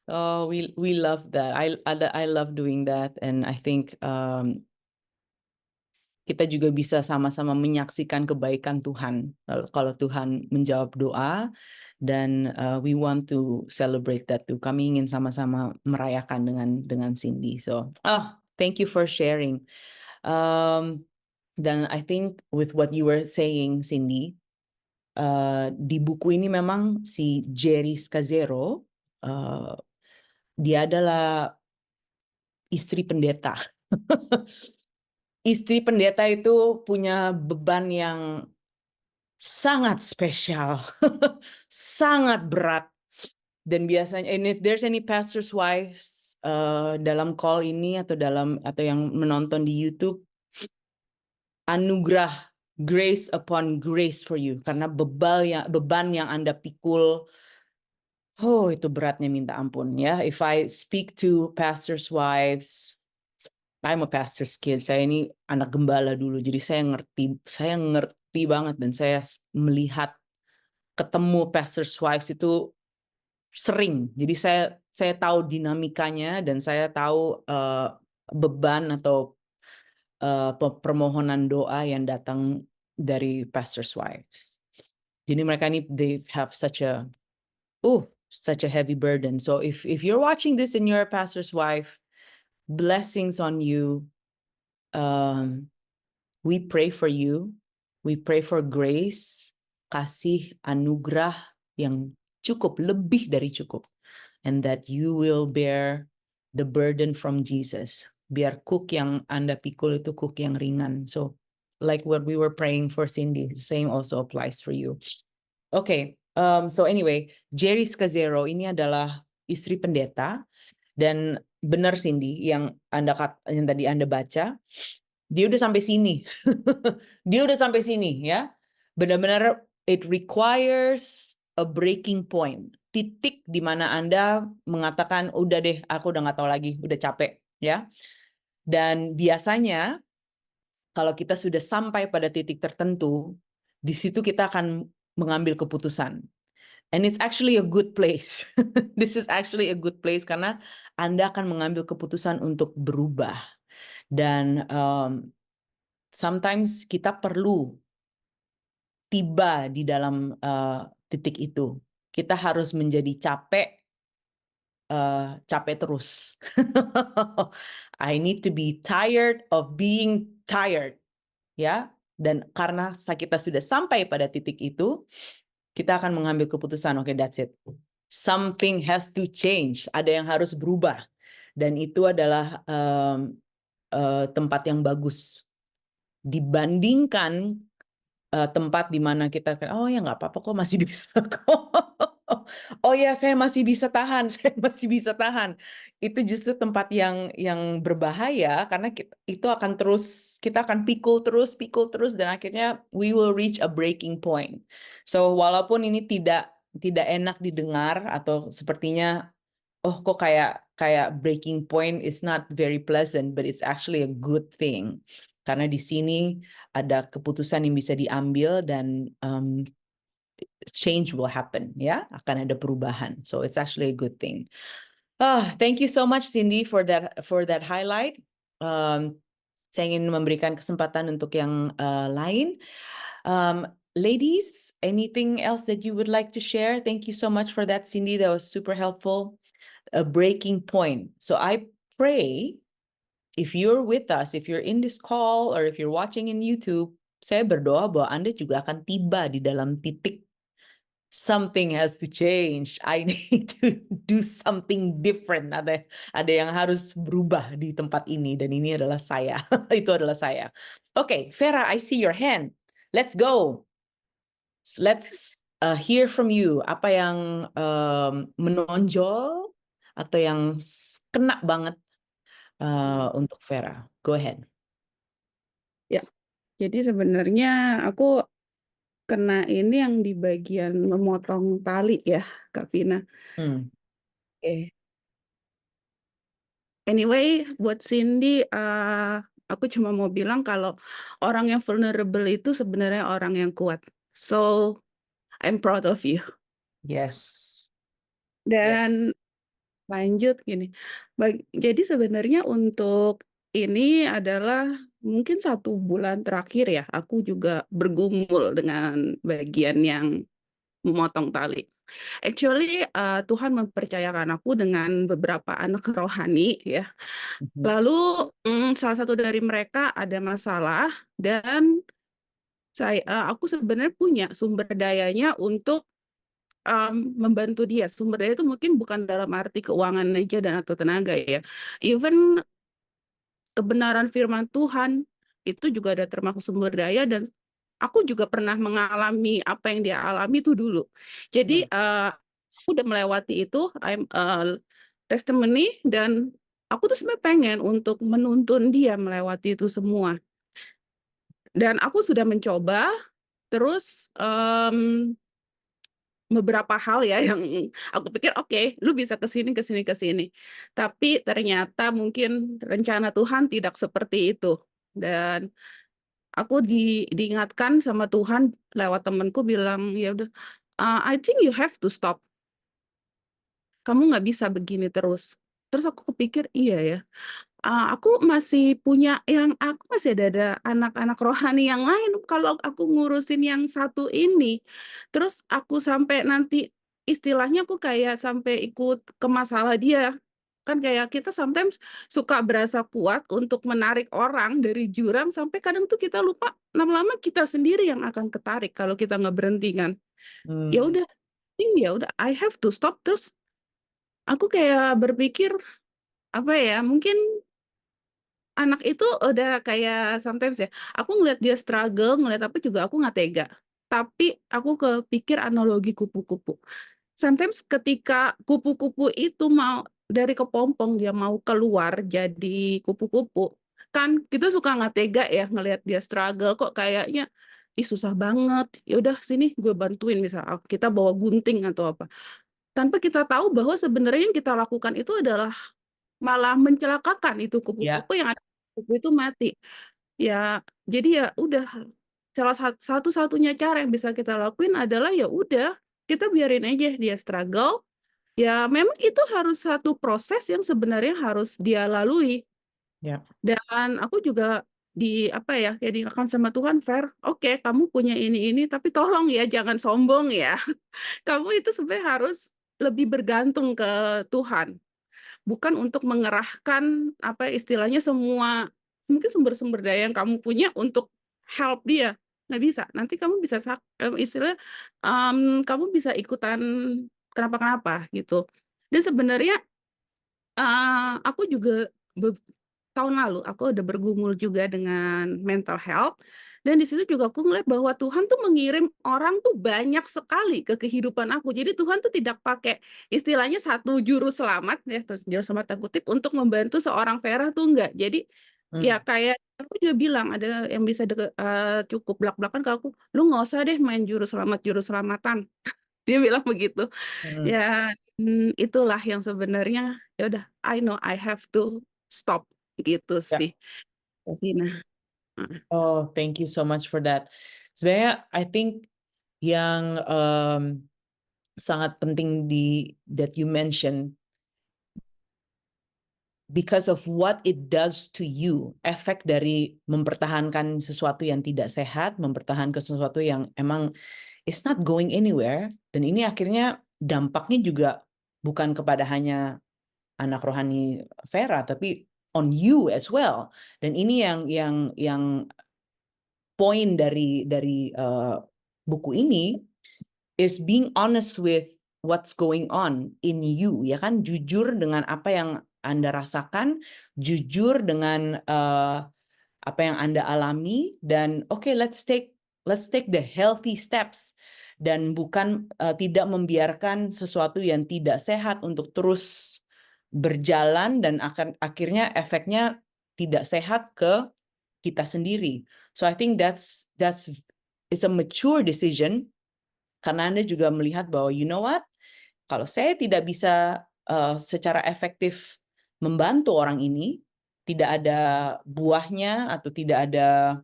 Oh, we love that. I love doing that, and I think kita juga bisa sama-sama menyaksikan kebaikan Tuhan. Kalau Tuhan menjawab doa, dan we want to celebrate that too. Kami ingin sama-sama merayakan dengan Cindy. So, thank you for sharing. Dan I think with what you were saying, Cindy, di buku ini memang si Jerry Scazzero, dia adalah istri pendeta. Istri pendeta itu punya beban yang sangat spesial, sangat berat. Dan biasanya, and if there's any pastor's wives dalam call ini atau yang menonton di YouTube, anugerah grace upon grace for you, karena beban yang Anda pikul, itu beratnya minta ampun ya. If I speak to pastors' wives, I'm a pastor's kid. Saya ini anak gembala dulu, jadi saya ngerti banget, dan saya melihat ketemu pastors' wives itu sering. Jadi saya tahu dinamikanya, dan saya tahu beban atau permohonan doa yang datang dari pastors' wives. Jadi mereka ini, they have such a heavy burden. So if you're watching this and you're a pastor's wife, blessings on you. We pray for you. We pray for grace, kasih, anugerah yang cukup, lebih dari cukup. And that you will bear the burden from Jesus. Biar cook yang Anda pikul itu cook yang ringan. So like what we were praying for Cindy, the same also applies for you. Okay, so anyway, Jerry Scazzero ini adalah istri pendeta, dan benar Cindy yang tadi Anda baca, dia udah sampai sini. Dia udah sampai sini ya. Benar-benar it requires a breaking point. Titik di mana Anda mengatakan, udah deh, aku udah nggak tahu lagi, udah capek ya. Dan biasanya kalau kita sudah sampai pada titik tertentu, di situ kita akan mengambil keputusan. And it's actually a good place. This is actually a good place karena Anda akan mengambil keputusan untuk berubah. Dan sometimes kita perlu tiba di dalam titik itu. Kita harus menjadi capek terus. I need to be tired of being tired. Ya, dan karena kita sudah sampai pada titik itu, kita akan mengambil keputusan, okay, that's it. Something has to change. Ada yang harus berubah. Dan itu adalah tempat yang bagus. Dibandingkan tempat di mana kita, oh ya nggak apa-apa kok, masih bisa kok. Oh ya, saya masih bisa tahan, saya masih bisa tahan. Itu justru tempat yang berbahaya, karena itu akan terus, kita akan pikul terus, dan akhirnya we will reach a breaking point. So walaupun ini tidak tidak enak didengar atau sepertinya oh kok kayak breaking point is not very pleasant, but it's actually a good thing. Karena di sini ada keputusan yang bisa diambil dan change will happen, ya, akan ada perubahan. So it's actually a good thing. Thank you so much Cindy for that highlight. Saya ingin memberikan kesempatan untuk yang lain. Ladies, anything else that you would like to share? Thank you so much for that, Cindy. That was super helpful. A breaking point. So I pray if you're with us, if you're in this call, or if you're watching in YouTube, saya berdoa bahwa Anda juga akan tiba di dalam titik something has to change. I need to do something different. Ada yang harus berubah di tempat ini dan ini adalah saya. Itu adalah saya. Okay, Vera, I see your hand. Let's go. Let's hear from you. Apa yang menonjol atau yang kena banget untuk Vera? Go ahead. Ya, jadi sebenarnya aku kena ini yang di bagian memotong tali ya, Kak Vina. Oke. Anyway, buat Cindy, aku cuma mau bilang kalau orang yang vulnerable itu sebenarnya orang yang kuat. So, I'm proud of you. Yes. Dan lanjut gini. Jadi sebenarnya untuk ini adalah mungkin 1 bulan terakhir ya, aku juga bergumul dengan bagian yang memotong tali. Actually, Tuhan mempercayakan aku dengan beberapa anak rohani ya. Lalu salah satu dari mereka ada masalah dan aku sebenarnya punya sumber dayanya untuk membantu dia. Sumber daya itu mungkin bukan dalam arti keuangan aja dan atau tenaga ya. Even kebenaran firman Tuhan itu juga ada termasuk sumber daya dan aku juga pernah mengalami apa yang dia alami itu dulu. Jadi aku udah melewati itu, testimony dan aku tuh sebenarnya pengen untuk menuntun dia melewati itu semua. Dan aku sudah mencoba, terus beberapa hal ya yang aku pikir oke, lu bisa ke sini, ke sini, ke sini. Tapi ternyata mungkin rencana Tuhan tidak seperti itu. Dan aku diingatkan sama Tuhan lewat temanku bilang, ya udah, I think you have to stop. Kamu nggak bisa begini terus. Terus aku kepikir, iya ya. Aku masih ada anak-anak rohani yang lain kalau aku ngurusin yang satu ini. Terus aku sampai nanti istilahnya aku kayak sampai ikut ke masalah dia. Kan kayak kita sometimes suka berasa kuat untuk menarik orang dari jurang sampai kadang tuh kita lupa lama-lama kita sendiri yang akan ketarik kalau kita nggak berhenti kan. Ya udah, I have to stop. Terus aku kayak berpikir apa ya, mungkin anak itu udah kayak sometimes ya, aku ngeliat dia struggle, ngeliat apa juga aku nggak tega. Tapi aku kepikir analogi kupu-kupu. Sometimes ketika kupu-kupu itu mau dari kepompong dia mau keluar jadi kupu-kupu, kan kita suka nggak tega ya ngelihat dia struggle kok kayaknya ih susah banget. Ya udah sini gue bantuin misal kita bawa gunting atau apa. Tanpa kita tahu bahwa sebenarnya yang kita lakukan itu adalah malah mencelakakan itu kupu-kupu yang ada kupu itu mati. Ya, jadi ya udah salah satu-satunya cara yang bisa kita lakuin adalah ya udah kita biarin aja dia struggle. Ya memang itu harus satu proses yang sebenarnya harus dia lalui. Dan aku juga kayak diingatkan sama Tuhan, Fer, oke, kamu punya ini tapi tolong ya jangan sombong ya. Kamu itu sebenarnya harus lebih bergantung ke Tuhan. Bukan untuk mengerahkan istilahnya semua mungkin sumber-sumber daya yang kamu punya untuk help dia. Nggak bisa. Nanti kamu bisa istilahnya kamu bisa ikutan kenapa-kenapa gitu. Dan sebenarnya aku juga tahun lalu aku udah bergumul juga dengan mental health dan di situ juga aku ngeliat bahwa Tuhan tuh mengirim orang tuh banyak sekali ke kehidupan aku. Jadi Tuhan tuh tidak pakai istilahnya satu juru selamat ya, juru selamat tanda kutip untuk membantu seorang Vera tuh enggak. Jadi ya kayak aku juga bilang ada yang bisa cukup belak-belakan ke aku, lu nggak usah deh main juru selamatan. Dia bilang begitu. Hmm. Ya, itulah yang sebenarnya ya udah, I know I have to stop gitu Ya. sih, Vina. Oh, thank you so much for that. Sebenarnya, I think yang sangat penting that you mention, because of what it does to you, efek dari mempertahankan sesuatu yang tidak sehat, mempertahankan sesuatu yang emang it's not going anywhere, dan ini akhirnya dampaknya juga bukan kepada hanya anak rohani Vera, tapi on you as well. Dan ini yang poin dari buku ini is being honest with what's going on in you, ya kan? Jujur dengan apa yang Anda rasakan, jujur dengan apa yang Anda alami, dan okay, let's take the healthy steps, dan bukan tidak membiarkan sesuatu yang tidak sehat untuk terus berjalan dan akhirnya efeknya tidak sehat ke kita sendiri. So I think it's a mature decision, karena Anda juga melihat bahwa you know what, kalau saya tidak bisa secara efektif membantu orang ini, tidak ada buahnya atau tidak ada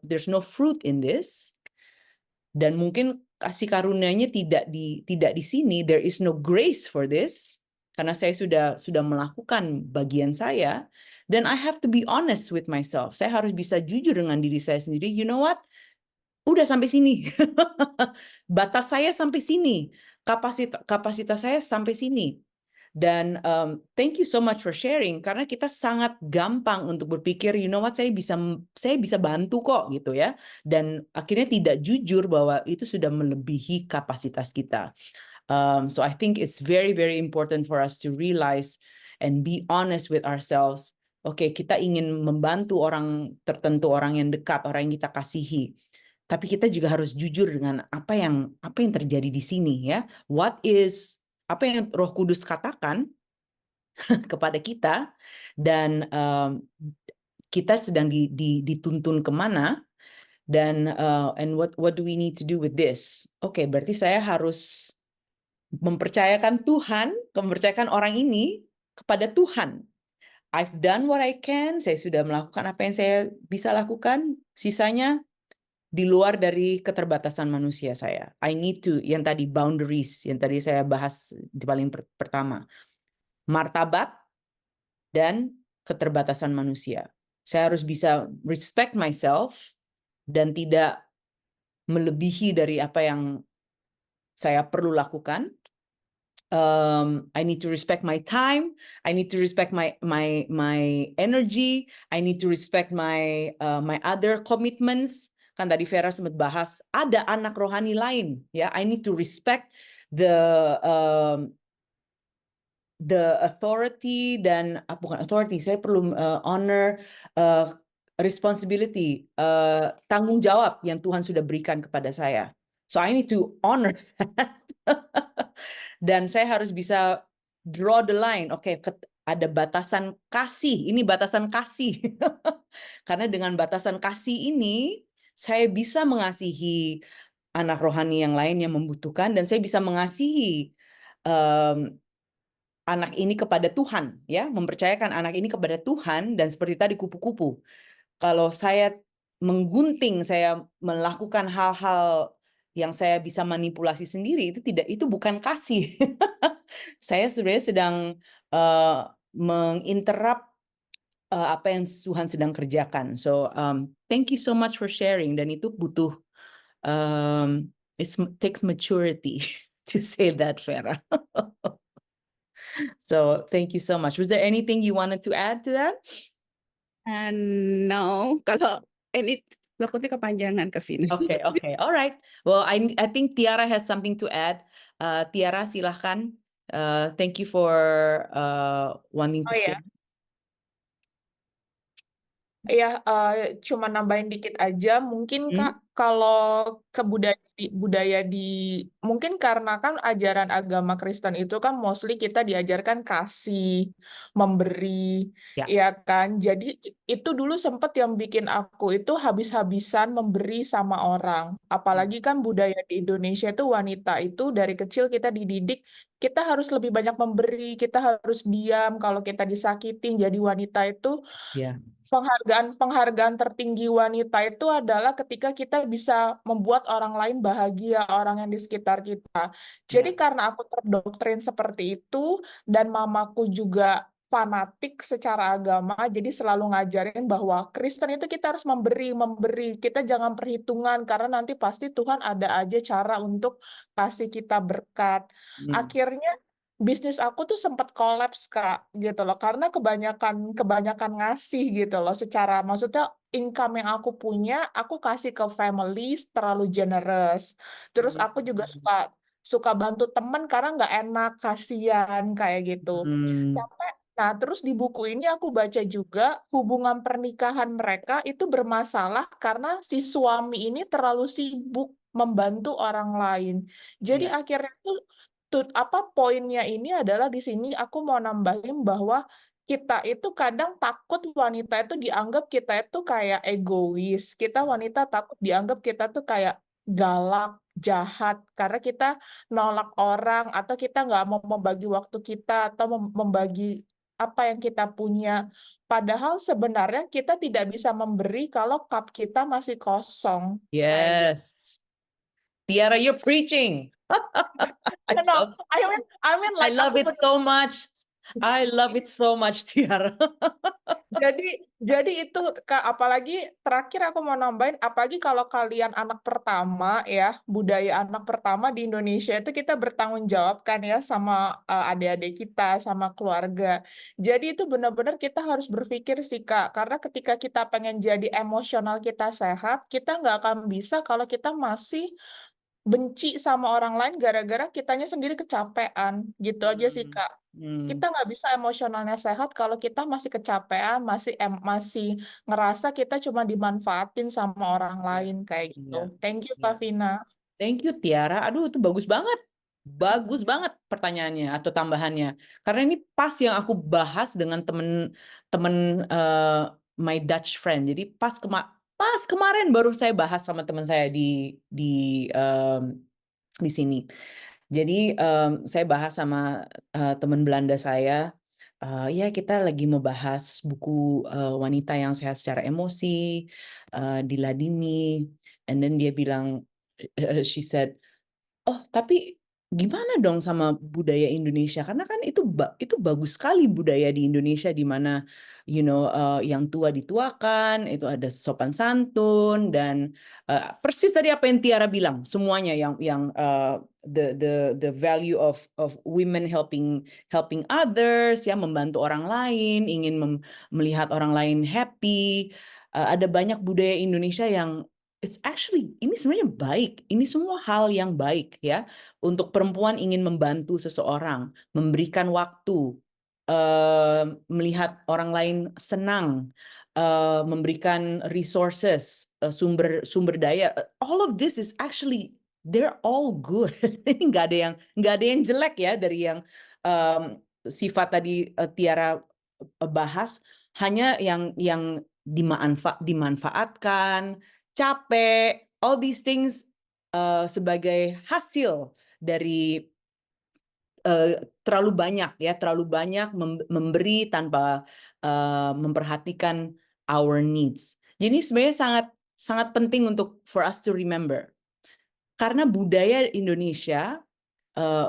there's no fruit in this, dan mungkin kasih karunia-Nya tidak di sini, there is no grace for this, karena saya sudah melakukan bagian saya, then I have to be honest with myself. Saya harus bisa jujur dengan diri saya sendiri, you know what, udah sampai sini. Batas saya sampai sini. Kapasitas saya sampai sini. Dan thank you so much for sharing, karena kita sangat gampang untuk berpikir, you know what, saya bisa bantu kok gitu ya. Dan akhirnya tidak jujur bahwa itu sudah melebihi kapasitas kita. So I think it's very, very important for us to realize and be honest with ourselves. Oke, kita ingin membantu orang tertentu, orang yang dekat, orang yang kita kasihi. Tapi kita juga harus jujur dengan apa yang terjadi di sini ya. Apa yang Roh Kudus katakan kepada kita, dan kita sedang dituntun kemana, dan and what do we need to do with this? Oke, berarti saya harus mempercayakan orang ini kepada Tuhan. I've done what I can, saya sudah melakukan apa yang saya bisa lakukan, sisanya di luar dari keterbatasan manusia saya. I need to, yang tadi boundaries, yang tadi saya bahas di paling pertama. Martabat dan keterbatasan manusia. Saya harus bisa respect myself dan tidak melebihi dari apa yang saya perlu lakukan. I need to respect my time. I need to respect my energy. I need to respect my other commitments. Kan tadi Vera sempat bahas ada anak rohani lain, ya. I need to respect the authority, dan bukan authority, saya perlu honor responsibility, tanggung jawab yang Tuhan sudah berikan kepada saya. So I need to honor that. Dan saya harus bisa draw the line. Oke, ada batasan kasih. Ini batasan kasih. Karena dengan batasan kasih ini, saya bisa mengasihi anak rohani yang lain yang membutuhkan, dan saya bisa mengasihi anak ini kepada Tuhan, ya, mempercayakan anak ini kepada Tuhan. Dan seperti tadi kupu-kupu, kalau saya menggunting, saya melakukan hal-hal yang saya bisa manipulasi sendiri, itu bukan kasih. Saya sebenarnya sedang menginterrupt apa yang Tuhan sedang kerjakan. So thank you so much for sharing. Dan itu butuh it takes maturity to say that, Vera. So thank you so much. Was there anything you wanted to add to that? No, kalau ini takutnya kepanjangan, Kevin. Okay, all right. Well, I think Tiara has something to add. Tiara, silahkan. Thank you for wanting to share. Ya, cuma nambahin dikit aja. Mungkin Hmm? Kak, kalau budaya di mungkin karena kan ajaran agama Kristen itu kan mostly kita diajarkan kasih, memberi, Ya. ya kan. Jadi itu dulu sempet yang bikin aku itu habis-habisan memberi sama orang. Apalagi kan budaya di Indonesia itu wanita itu dari kecil kita dididik kita harus lebih banyak memberi, kita harus diam kalau kita disakitin. Jadi wanita itu Ya. penghargaan tertinggi wanita itu adalah ketika kita bisa membuat orang lain bahagia, orang yang di sekitar kita. Jadi Ya. karena aku terdoktrin seperti itu dan mamaku juga fanatik secara agama, jadi selalu ngajarin bahwa Kristen itu kita harus memberi, kita jangan perhitungan karena nanti pasti Tuhan ada aja cara untuk kasih kita berkat. Hmm. Akhirnya bisnis aku tuh sempat kolaps Kak gitu loh karena kebanyakan ngasih gitu loh secara maksudnya income yang aku punya aku kasih ke family terlalu generous terus aku juga suka bantu temen karena nggak enak kasihan kayak gitu Hmm. sampai nah terus di buku ini aku baca juga hubungan pernikahan mereka itu bermasalah karena si suami ini terlalu sibuk membantu orang lain jadi Ya. akhirnya tuh poinnya ini adalah di sini aku mau nambahin bahwa kita itu kadang takut wanita itu dianggap kita itu kayak egois. Kita wanita takut dianggap kita tuh kayak galak, jahat karena kita nolak orang atau kita nggak mau membagi waktu kita atau membagi apa yang kita punya. Padahal sebenarnya kita tidak bisa memberi kalau cup kita masih kosong. Kayak gitu. Yes. Tiara, you're preaching. I No, love, I mean I like love aku it so much. I love it so much, Tiara. Jadi itu Kak, apalagi terakhir aku mau nambahin, apalagi kalau kalian anak pertama ya, budaya anak pertama di Indonesia itu kita bertanggung jawab kan ya sama adik-adik kita, sama keluarga. Jadi itu benar-benar kita harus berpikir sih Kak, karena ketika kita pengen jadi emosional kita sehat, kita nggak akan bisa kalau kita masih benci sama orang lain gara-gara kitanya sendiri kecapean. Gitu aja sih Hmm. Kak. Hmm. Kita nggak bisa emosionalnya sehat kalau kita masih kecapean, masih ngerasa kita cuma dimanfaatin sama orang Ya. lain kayak gitu. Ya. Thank you Ya. Kak Vina. Thank you, Tiara. Aduh, itu bagus banget. Bagus banget pertanyaannya atau tambahannya. Karena ini pas yang aku bahas dengan temen-temen my Dutch friend. Jadi pas kemarin baru saya bahas sama teman saya di sini. Jadi saya bahas sama teman Belanda saya. Ya kita lagi membahas buku wanita yang sehat secara emosi di Ladini. And then dia bilang, she said, oh, tapi gimana dong sama budaya Indonesia? Karena kan itu bagus sekali budaya di Indonesia di mana yang tua dituakan, itu ada sopan santun dan persis tadi apa yang Tiara bilang, semuanya yang the value of women helping others, ya membantu orang lain, ingin melihat orang lain happy. Ada banyak budaya Indonesia yang it's actually ini sebenarnya baik. Ini semua hal yang baik ya. Untuk perempuan ingin membantu seseorang, memberikan waktu, melihat orang lain senang, memberikan resources, sumber daya. All of this is actually they're all good. Ini nggak ada yang jelek ya dari yang sifat tadi Tiara bahas. Hanya yang dimanfaatkan, capek, all these things sebagai hasil dari terlalu banyak memberi tanpa memperhatikan our needs. Jadi sebenarnya sangat sangat penting untuk for us to remember. Karena budaya Indonesia,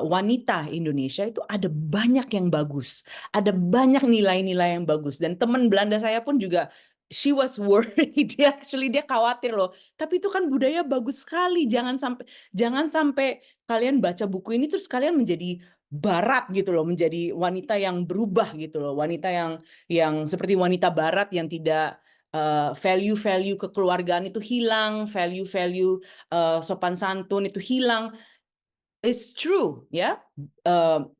wanita Indonesia itu ada banyak yang bagus, ada banyak nilai-nilai yang bagus. Dan teman Belanda saya pun juga, she was worried, dia khawatir loh. Tapi itu kan budaya bagus sekali. Jangan sampai kalian baca buku ini terus kalian menjadi Barat gitu loh, menjadi wanita yang berubah gitu loh, wanita yang seperti wanita Barat yang tidak value-value kekeluargaan itu hilang, value-value sopan santun itu hilang. It's true, ya.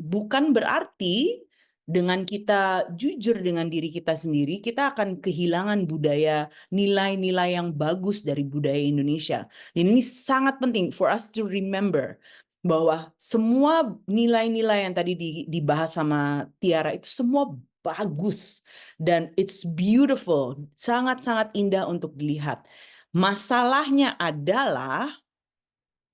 Bukan berarti dengan kita jujur dengan diri kita sendiri, kita akan kehilangan budaya, nilai-nilai yang bagus dari budaya Indonesia. Dan ini sangat penting for us to remember bahwa semua nilai-nilai yang tadi dibahas sama Tiara itu semua bagus dan it's beautiful, sangat-sangat indah untuk dilihat. Masalahnya adalah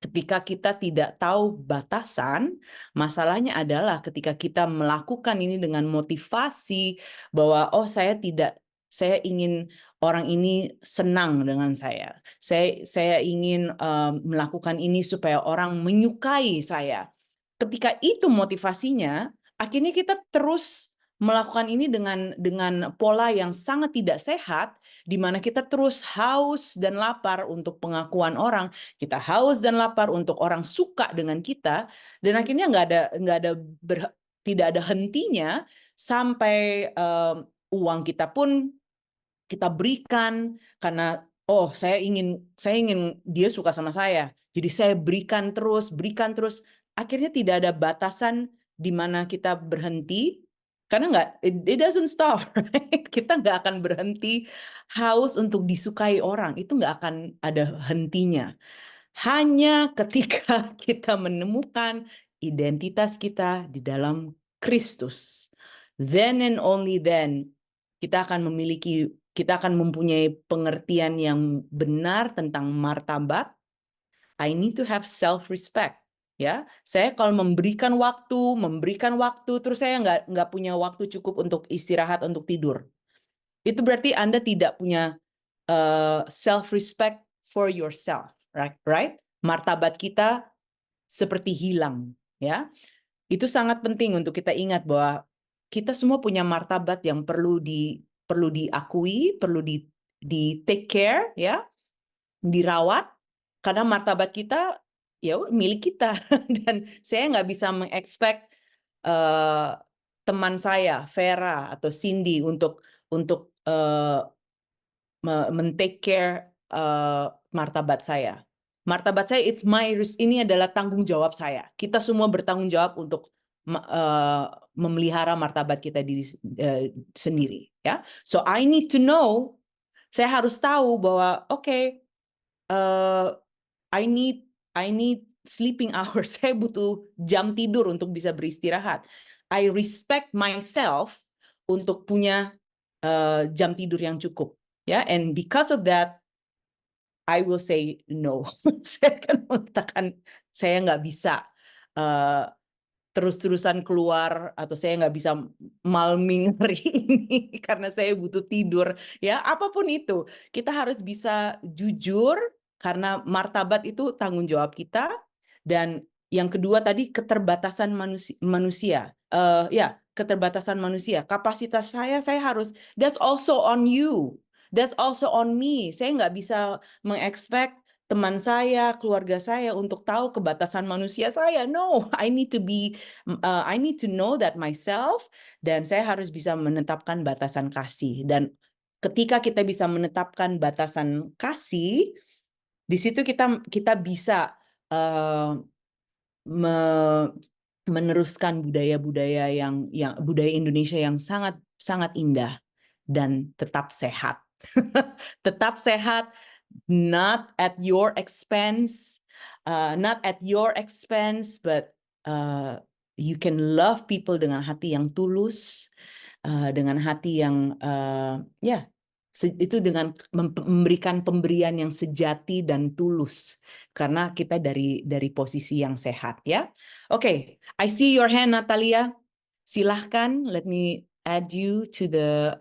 ketika kita tidak tahu batasan, masalahnya adalah ketika kita melakukan ini dengan motivasi bahwa saya ingin orang ini senang dengan saya. Saya ingin melakukan ini supaya orang menyukai saya. Ketika itu motivasinya, akhirnya kita terus melakukan ini dengan pola yang sangat tidak sehat, di mana kita terus haus dan lapar untuk pengakuan orang, kita haus dan lapar untuk orang suka dengan kita, dan akhirnya tidak ada hentinya sampai uang kita pun kita berikan karena saya ingin dia suka sama saya, jadi saya berikan terus. Akhirnya tidak ada batasan di mana kita berhenti. Karena it doesn't stop, right? Kita nggak akan berhenti haus untuk disukai orang. Itu nggak akan ada hentinya. Hanya ketika kita menemukan identitas kita di dalam Kristus. Then and only then, kita akan mempunyai pengertian yang benar tentang martabat. I need to have self-respect. Ya, saya kalau memberikan waktu, terus saya nggak punya waktu cukup untuk istirahat, untuk tidur. Itu berarti Anda tidak punya self-respect for yourself, right? Martabat kita seperti hilang, ya. Itu sangat penting untuk kita ingat bahwa kita semua punya martabat yang perlu diakui, perlu di take care, ya, dirawat, karena martabat kita ya milik kita. Dan saya nggak bisa mengekspek teman saya Vera atau Cindy untuk men-take care martabat saya. Martabat saya ini adalah tanggung jawab saya. Kita semua bertanggung jawab untuk memelihara martabat kita sendiri, ya. So I need to know, saya harus tahu bahwa I need sleeping hours. Saya butuh jam tidur untuk bisa beristirahat. I respect myself untuk punya jam tidur yang cukup, ya. And because of that, I will say no. Saya akan mengatakan saya nggak bisa terus-terusan keluar, atau saya nggak bisa malming hari ini karena saya butuh tidur, ya. Apapun itu, kita harus bisa jujur karena martabat itu tanggung jawab kita. Dan yang kedua tadi, keterbatasan manusia. Keterbatasan manusia. Kapasitas saya harus, that's also on you. That's also on me. Saya nggak bisa mengekspek teman saya, keluarga saya untuk tahu kebatasan manusia saya. No, I need to know that myself, dan saya harus bisa menetapkan batasan kasih. Dan ketika kita bisa menetapkan batasan kasih, di situ kita bisa meneruskan budaya budaya Indonesia yang sangat sangat indah dan tetap sehat. Tetap sehat, not at your expense, but you can love people dengan hati yang tulus, dengan hati yang itu dengan memberikan pemberian yang sejati dan tulus, karena kita dari posisi yang sehat, ya. Okay, I see your hand, Natalia. Silahkan, let me add you to the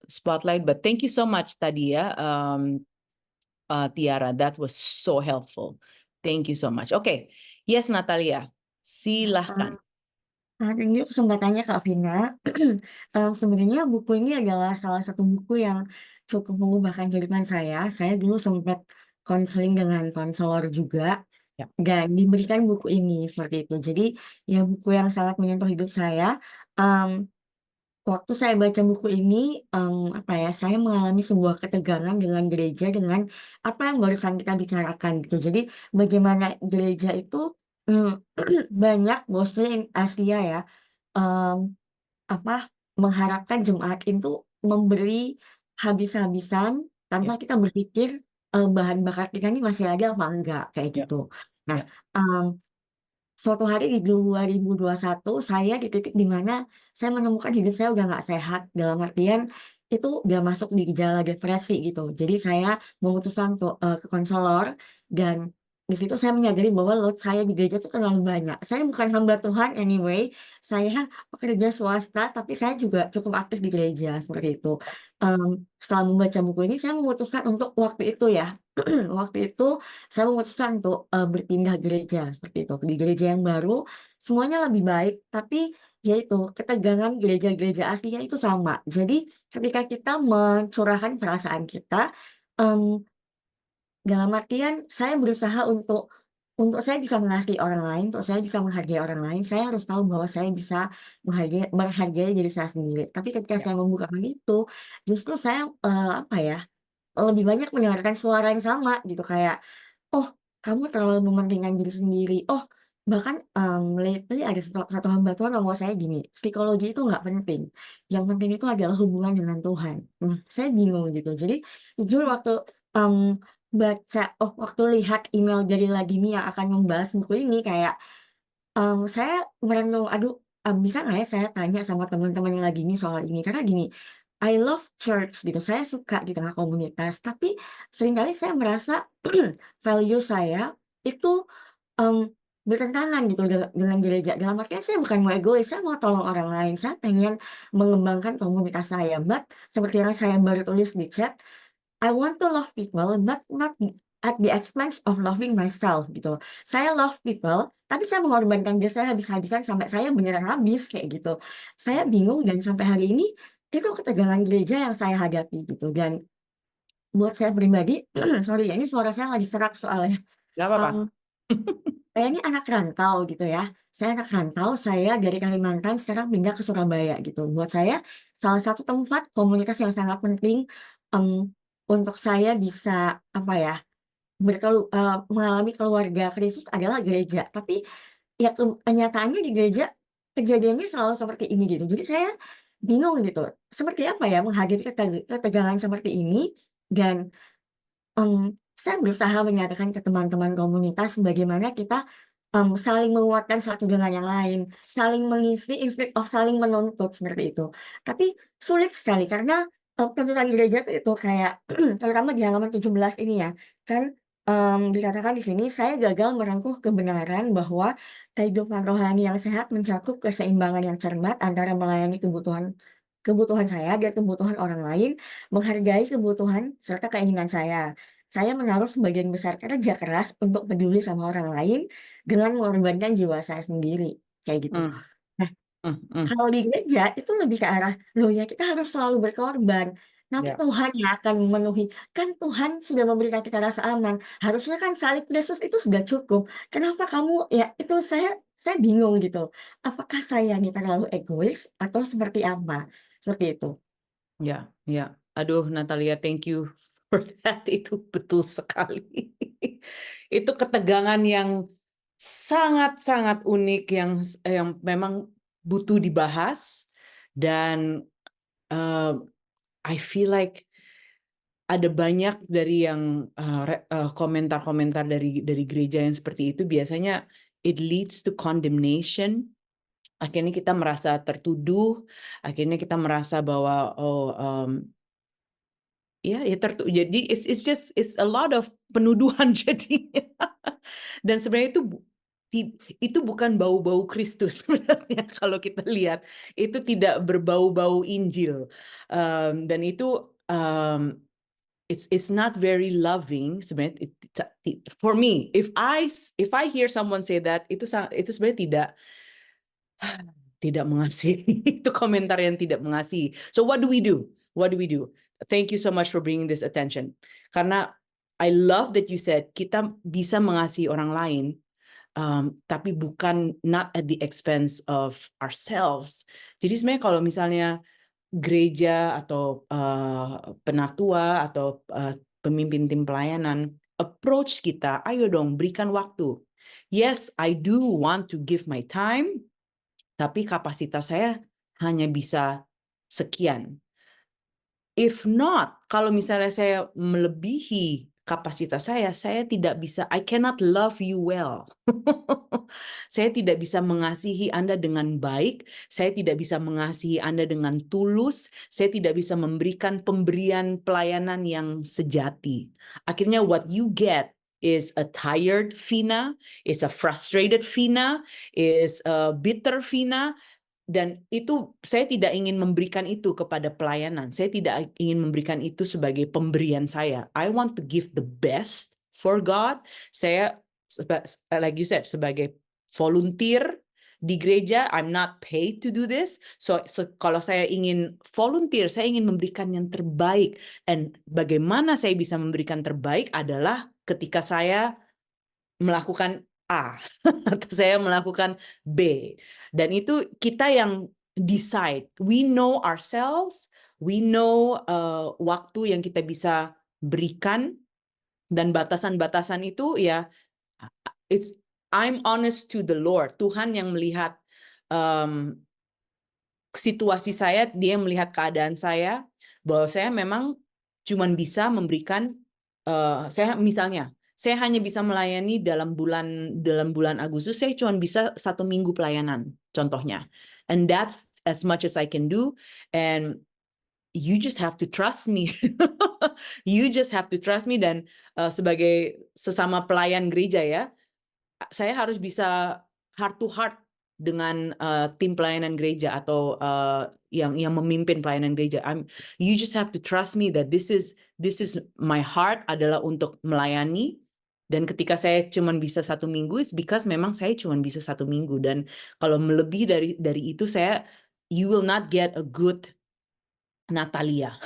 spotlight. But thank you so much tadi, ya, Tiara. That was so helpful. Thank you so much. Okay, yes, Natalia, silahkan. Thank you kesempatannya Kak Vina. Sebenarnya buku ini adalah salah satu buku yang cukup mengubahkan kehidupan saya. Saya dulu sempat konseling dengan konselor juga, Ya. dan diberikan buku ini seperti itu. Jadi ya buku yang sangat menyentuh hidup saya. Waktu saya baca buku ini, saya mengalami sebuah ketegangan dengan gereja, dengan apa yang barusan kita bicarakan gitu. Jadi bagaimana gereja itu banyak, mostly in Asia ya, mengharapkan jemaat itu memberi habis-habisan tanpa Ya, kita berpikir bahan bakar kita ini masih ada apa enggak kayak ya, gitu. Nah, ya. suatu hari di 2021 saya di titik di mana saya menemukan hidup saya udah nggak sehat, dalam artian itu udah masuk di gejala depresi gitu. Jadi saya memutuskan untuk ke konselor, dan di situ saya menyadari bahwa load saya di gereja itu terlalu banyak. Saya bukan hamba Tuhan anyway, saya pekerja swasta, tapi saya juga cukup aktif di gereja seperti itu. Setelah membaca buku ini saya memutuskan untuk waktu itu ya, waktu itu saya memutuskan untuk berpindah gereja seperti itu, di gereja yang baru. Semuanya lebih baik, tapi yaitu ketegangan gereja-gereja aslinya itu sama. Jadi ketika kita mencurahkan perasaan kita, mmm, dalam artian saya berusaha untuk saya bisa mengasihi orang lain, untuk saya bisa menghargai orang lain, saya harus tahu bahwa saya bisa menghargai diri saya sendiri. Tapi ketika Ya. saya membukakan itu, justru saya, lebih banyak mendengarkan suara yang sama gitu, kayak, "Oh, kamu terlalu mementingkan diri sendiri." Oh, bahkan, lately ada satu hamba Tuhan ngomong saya gini, "Psikologi itu nggak penting, yang penting itu adalah hubungan dengan Tuhan." Nah, saya bingung gitu. Jadi jujur waktu, waktu lihat email dari Ladimi yang akan membahas buku ini, kayak saya merenung, "Aduh, bisa nggak ya saya tanya sama teman-teman yang lagi ini soal ini?" Karena gini, I love church gitu, saya suka di tengah komunitas, tapi seringkali saya merasa value saya itu, mmm, bertentangan gitu dengan gereja. Dalam artian saya bukan mau egois, saya mau tolong orang lain, saya pengen mengembangkan komunitas saya, but seperti yang saya baru tulis di chat, I want to love people, but not at the expense of loving myself gitu. Saya love people, tapi saya mengorbankan diri saya habis-habisan sampai saya beneran habis kayak gitu. Saya bingung, dan sampai hari ini itu ketegangan gereja yang saya hadapi gitu. Dan buat saya pribadi, sorry ya, ini suara saya lagi serak soalnya. Nggak apa-apa. Mmm, saya ini anak rantau gitu ya. Saya anak rantau, saya dari Kalimantan sekarang pindah ke Surabaya gitu. Buat saya salah satu tempat komunitas yang sangat penting, mmm, untuk saya bisa apa ya, mengalami keluarga Kristus adalah gereja. Tapi ya kenyataannya di gereja kejadiannya selalu seperti ini gitu. Jadi saya bingung gitu, seperti apa ya menghadapi ketegangan seperti ini. Dan saya berusaha menyatakan ke teman-teman komunitas bagaimana kita, saling menguatkan satu dengan yang lain, saling mengisi instead of saling menuntut, seperti itu. Tapi sulit sekali karena, tuntutan gereja itu kayak terutama di halaman 17 ini ya, kan, dikatakan di sini, "Saya gagal merengkuh kebenaran bahwa kehidupan rohani yang sehat mencakup keseimbangan yang cermat antara melayani kebutuhan kebutuhan saya dan kebutuhan orang lain, menghargai kebutuhan serta keinginan saya. Saya menaruh sebagian besar kerja keras untuk peduli sama orang lain dengan mengorbankan jiwa saya sendiri," kayak gitu. Hmm, Nah, hmm, hmm. kalau di gereja itu lebih ke arah, loh ya kita harus selalu berkorban, nanti Ya, Tuhan yang akan memenuhi, kan Tuhan sudah memberikan kita rasa aman, harusnya kan salib Kristus itu sudah cukup, kenapa kamu ya itu saya bingung gitu, apakah saya ini terlalu egois atau seperti apa? Seperti itu. ya, ya. Aduh, Natalia, thank you for that. Itu betul sekali. Itu ketegangan yang sangat-sangat unik yang memang butuh dibahas, dan I feel like ada banyak dari yang komentar-komentar dari gereja yang seperti itu, biasanya it leads to condemnation. Akhirnya kita merasa tertuduh, akhirnya kita merasa bahwa ya jadi it's a lot of penuduhan jadinya. Dan sebenarnya itu bukan bau-bau Kristus sebenarnya. Kalau kita lihat itu tidak berbau-bau Injil. Dan itu it's not very loving sebenarnya. For me, if I hear someone say that, itu sebenarnya tidak mengasihi. Itu komentar yang tidak mengasihi. So what do we do? What do we do? Thank you so much for bringing this attention. Karena I love that you said kita bisa mengasihi orang lain, tapi bukan not at the expense of ourselves. Jadi sebenarnya kalau misalnya gereja atau penatua atau pemimpin tim pelayanan approach kita, ayo dong berikan waktu. Yes, I do want to give my time. tapi kapasitas saya hanya bisa sekian. If not, kalau misalnya saya melebihi kapasitas saya tidak bisa, I cannot love you well. Saya tidak bisa mengasihi Anda dengan baik, saya tidak bisa mengasihi Anda dengan tulus, saya tidak bisa memberikan pemberian pelayanan yang sejati. Akhirnya what you get is a tired Vina, is a frustrated Vina, is a bitter Vina, dan itu saya tidak ingin memberikan itu kepada pelayanan. Saya tidak ingin memberikan itu sebagai pemberian saya. I want to give the best for God. Saya, like you said, sebagai volunteer di gereja, I'm not paid to do this. So kalau saya ingin volunteer, saya ingin memberikan yang terbaik. And bagaimana saya bisa memberikan terbaik adalah ketika saya melakukan A atau saya melakukan B. Dan itu kita yang decide. We know ourselves, we know waktu yang kita bisa berikan, dan batasan-batasan itu ya I'm honest to the Lord. Tuhan yang melihat situasi saya, dia melihat keadaan saya, bahwa saya memang cuman bisa memberikan, saya hanya bisa melayani dalam bulan Agustus, saya cuma bisa 1 minggu pelayanan, contohnya. And that's as much as I can do. And you just have to trust me. You just have to trust me. Dan sebagai sesama pelayan gereja ya, saya harus bisa heart to heart dengan tim pelayanan gereja atau yang memimpin pelayanan gereja. You just have to trust me that this is my heart adalah untuk melayani. Dan ketika saya cuma bisa 1 minggu, it's because memang saya cuma bisa 1 minggu. Dan kalau melebihi dari itu, you will not get a good Natalia.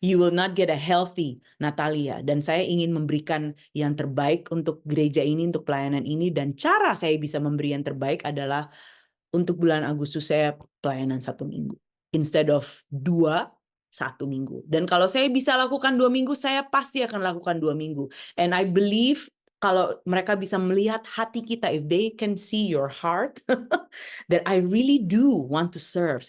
You will not get a healthy Natalia. Dan saya ingin memberikan yang terbaik untuk gereja ini, untuk pelayanan ini. Dan cara saya bisa memberi yang terbaik adalah untuk bulan Agustus saya pelayanan 1 minggu. Instead of 1 minggu. Dan kalau saya bisa lakukan 2 minggu, saya pasti akan lakukan 2 minggu. And I believe kalau mereka bisa melihat hati kita, if they can see your heart, that I really do want to serve.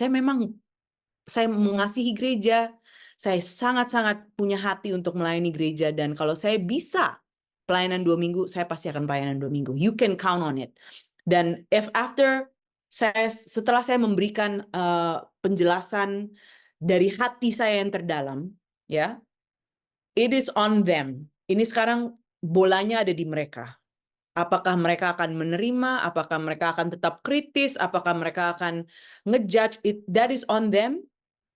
Saya mengasihi gereja, saya sangat-sangat punya hati untuk melayani gereja, dan kalau saya bisa pelayanan 2 minggu, saya pasti akan pelayanan 2 minggu. You can count on it. Dan setelah saya memberikan penjelasan dari hati saya yang terdalam, ya, it is on them. Ini sekarang bolanya ada di mereka. Apakah mereka akan menerima? Apakah mereka akan tetap kritis? Apakah mereka akan ngejudge? That is on them.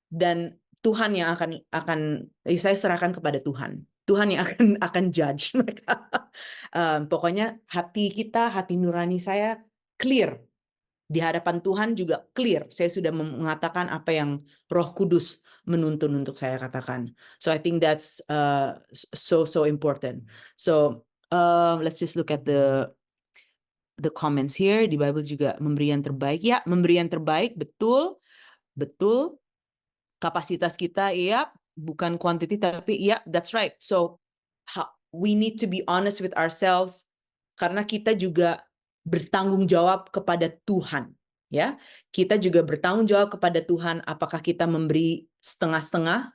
Dan Tuhan yang saya serahkan kepada Tuhan. Tuhan yang akan judge mereka. Pokoknya hati kita, hati nurani saya clear. Di hadapan Tuhan juga clear. Saya sudah mengatakan apa yang Roh Kudus menuntun untuk saya katakan. So I think that's so important. So let's just look at the comments here. Di Bible juga memberi yang terbaik. Ya, memberi yang terbaik, betul. Kapasitas kita, ya, bukan quantity, tapi ya, that's right. So we need to be honest with ourselves, karena kita juga bertanggung jawab kepada Tuhan, ya. Kita juga bertanggung jawab kepada Tuhan, apakah kita memberi setengah-setengah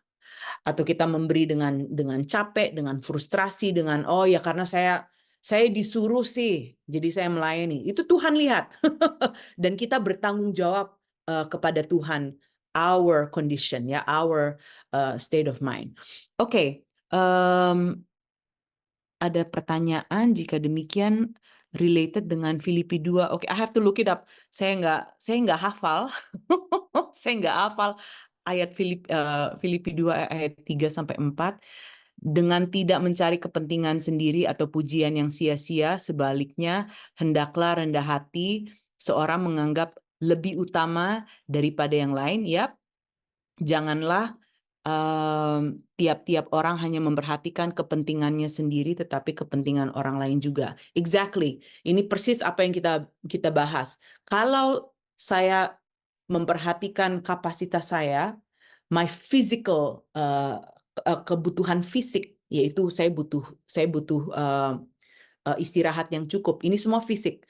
atau kita memberi dengan capek, dengan frustrasi, dengan oh ya karena saya disuruh sih, jadi saya melayani. Itu Tuhan lihat. Dan kita bertanggung jawab kepada Tuhan, our condition, ya, our state of mind. Oke, ada pertanyaan, jika demikian related dengan Filipi 2. Oke, I have to look it up. Saya nggak hafal. Saya nggak hafal ayat Filipi 2 ayat 3-4. Dengan tidak mencari kepentingan sendiri atau pujian yang sia-sia, sebaliknya hendaklah rendah hati, seorang menganggap lebih utama daripada yang lain. Yap, janganlah tiap-tiap orang hanya memperhatikan kepentingannya sendiri, tetapi kepentingan orang lain juga. Exactly. Ini persis apa yang kita bahas. Kalau saya memperhatikan kapasitas saya, my physical kebutuhan fisik, yaitu saya butuh istirahat yang cukup. Ini semua fisik.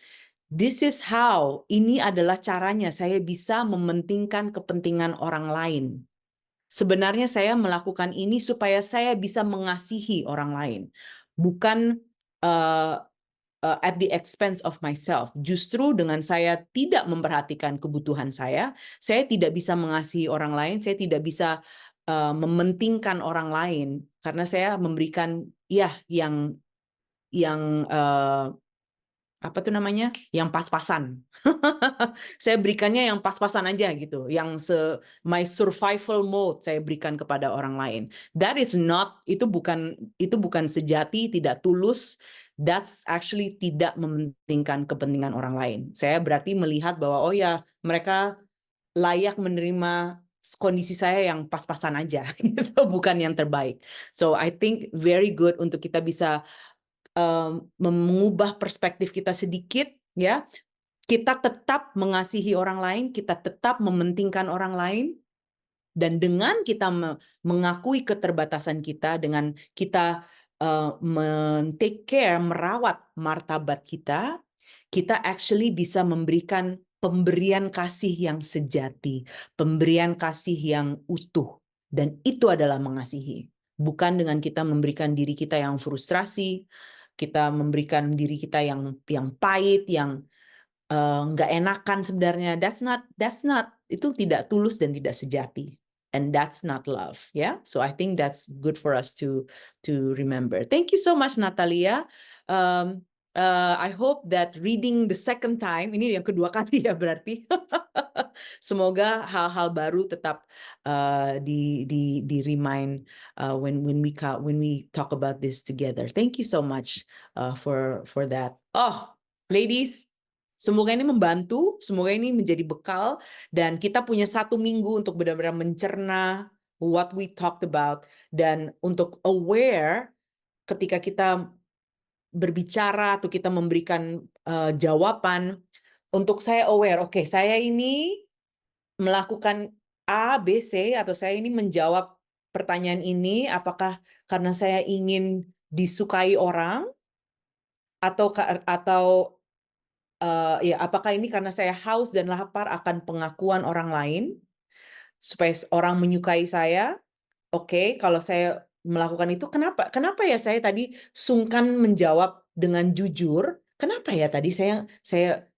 This is how, ini adalah caranya saya bisa mementingkan kepentingan orang lain. Sebenarnya saya melakukan ini supaya saya bisa mengasihi orang lain, bukan at the expense of myself. Justru dengan saya tidak memperhatikan kebutuhan saya tidak bisa mengasihi orang lain, saya tidak bisa mementingkan orang lain karena saya memberikan yang apa tuh namanya, yang pas-pasan. Saya berikannya yang pas-pasan aja gitu, yang my survival mode saya berikan kepada orang lain. That is not, itu bukan sejati, tidak tulus. That's actually tidak mementingkan kepentingan orang lain. Saya berarti melihat bahwa oh ya, mereka layak menerima kondisi saya yang pas-pasan aja, gitu, bukan yang terbaik. So I think very good untuk kita bisa mengubah perspektif kita sedikit, ya. Kita tetap mengasihi orang lain, kita tetap mementingkan orang lain, dan dengan kita mengakui keterbatasan kita, dengan kita take care, merawat martabat kita actually bisa memberikan pemberian kasih yang sejati, pemberian kasih yang utuh, dan itu adalah mengasihi. Bukan dengan kita memberikan diri kita yang frustrasi, kita memberikan diri kita yang pahit, yang nggak enakan sebenarnya. That's not, itu tidak tulus dan tidak sejati. And that's not love, yeah. So I think that's good for us to remember. Thank you so much, Natalia. I hope that reading the second time, ini yang kedua kali ya berarti. Semoga hal-hal baru tetap di remind when we talk about this together. Thank you so much for that. Oh, ladies, semoga ini membantu, semoga ini menjadi bekal, dan kita punya 1 minggu untuk benar-benar mencerna what we talked about, dan untuk aware ketika kita berbicara atau kita memberikan jawaban, untuk saya aware, oke, saya ini melakukan A, B, C, atau saya ini menjawab pertanyaan ini, apakah karena saya ingin disukai orang, atau ya, apakah ini karena saya haus dan lapar akan pengakuan orang lain, supaya orang menyukai saya. Oke, kalau saya melakukan itu, kenapa ya saya tadi sungkan menjawab dengan jujur? Kenapa ya tadi saya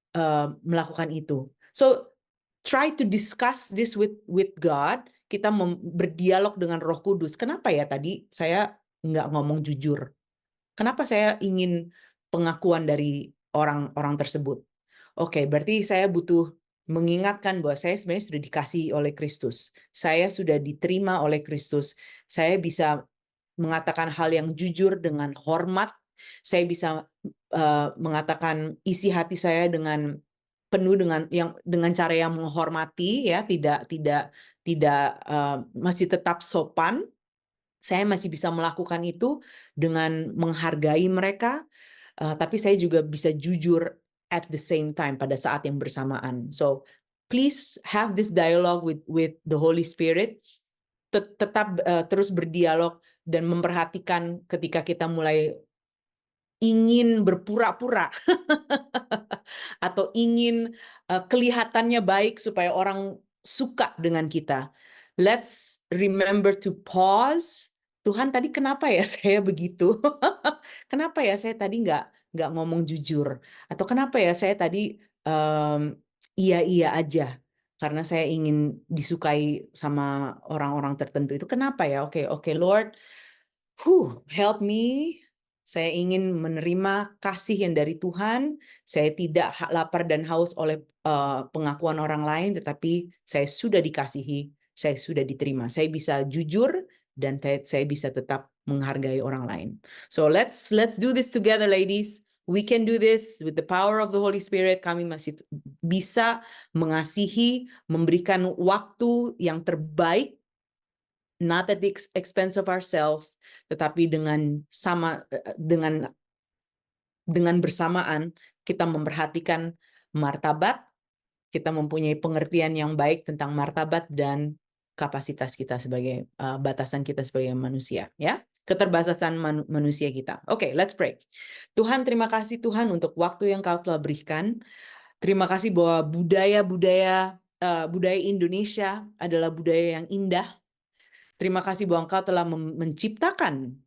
melakukan itu? So try to discuss this with God. Kita berdialog dengan Roh Kudus. Kenapa ya tadi saya nggak ngomong jujur? Kenapa saya ingin pengakuan dari orang-orang tersebut? Oke, berarti saya butuh mengingatkan bahwa saya sebenarnya sudah dikasihi oleh Kristus. Saya sudah diterima oleh Kristus. Saya bisa mengatakan hal yang jujur dengan hormat. Saya bisa mengatakan isi hati saya dengan penuh dengan cara yang menghormati, ya, tidak masih tetap sopan. Saya masih bisa melakukan itu dengan menghargai mereka, tapi saya juga bisa jujur at the same time pada saat yang bersamaan. So please have this dialogue with the Holy Spirit. Tetap terus berdialog dan memperhatikan ketika kita mulai ingin berpura-pura atau ingin kelihatannya baik supaya orang suka dengan kita. Let's remember to pause. Tuhan, tadi kenapa ya saya begitu? Kenapa ya saya tadi nggak ngomong jujur? Atau kenapa ya saya tadi iya aja? Karena saya ingin disukai sama orang-orang tertentu. Itu kenapa ya? Oke, Lord, help me. Saya ingin menerima kasih yang dari Tuhan. Saya tidak lapar dan haus oleh pengakuan orang lain, tetapi saya sudah dikasihi, saya sudah diterima. Saya bisa jujur dan saya bisa tetap menghargai orang lain. So let's do this together, ladies. We can do this with the power of the Holy Spirit. Kami masih bisa mengasihi, memberikan waktu yang terbaik, not at the expense of ourselves, tetapi dengan bersamaan kita memperhatikan martabat, kita mempunyai pengertian yang baik tentang martabat dan kapasitas kita sebagai batasan kita sebagai manusia, ya. keterbatasan manusia kita. Oke, let's pray. Tuhan, terima kasih Tuhan untuk waktu yang Kau telah berikan. Terima kasih bahwa budaya Indonesia adalah budaya yang indah. Terima kasih bahwa Engkau telah menciptakan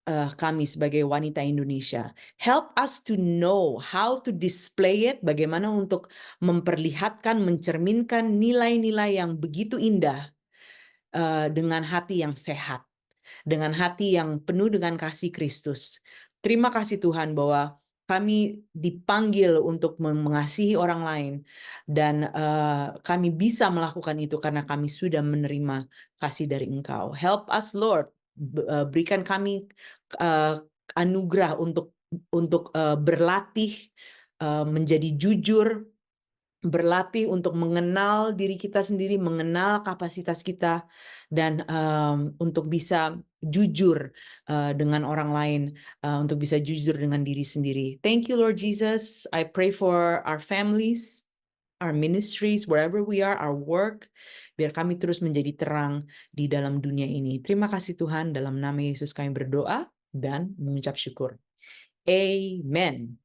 kami sebagai wanita Indonesia. Help us to know how to display it, bagaimana untuk memperlihatkan, mencerminkan nilai-nilai yang begitu indah dengan hati yang sehat, dengan hati yang penuh dengan kasih Kristus. Terima kasih Tuhan bahwa kami dipanggil untuk mengasihi orang lain, dan kami bisa melakukan itu karena kami sudah menerima kasih dari Engkau. Help us Lord, berikan kami anugerah untuk berlatih menjadi jujur, berlatih untuk mengenal diri kita sendiri, mengenal kapasitas kita, dan untuk bisa jujur dengan orang lain, untuk bisa jujur dengan diri sendiri. Thank you, Lord Jesus. I pray for our families, our ministries, wherever we are, our work, biar kami terus menjadi terang di dalam dunia ini. Terima kasih Tuhan, dalam nama Yesus kami berdoa dan mengucap syukur. Amen.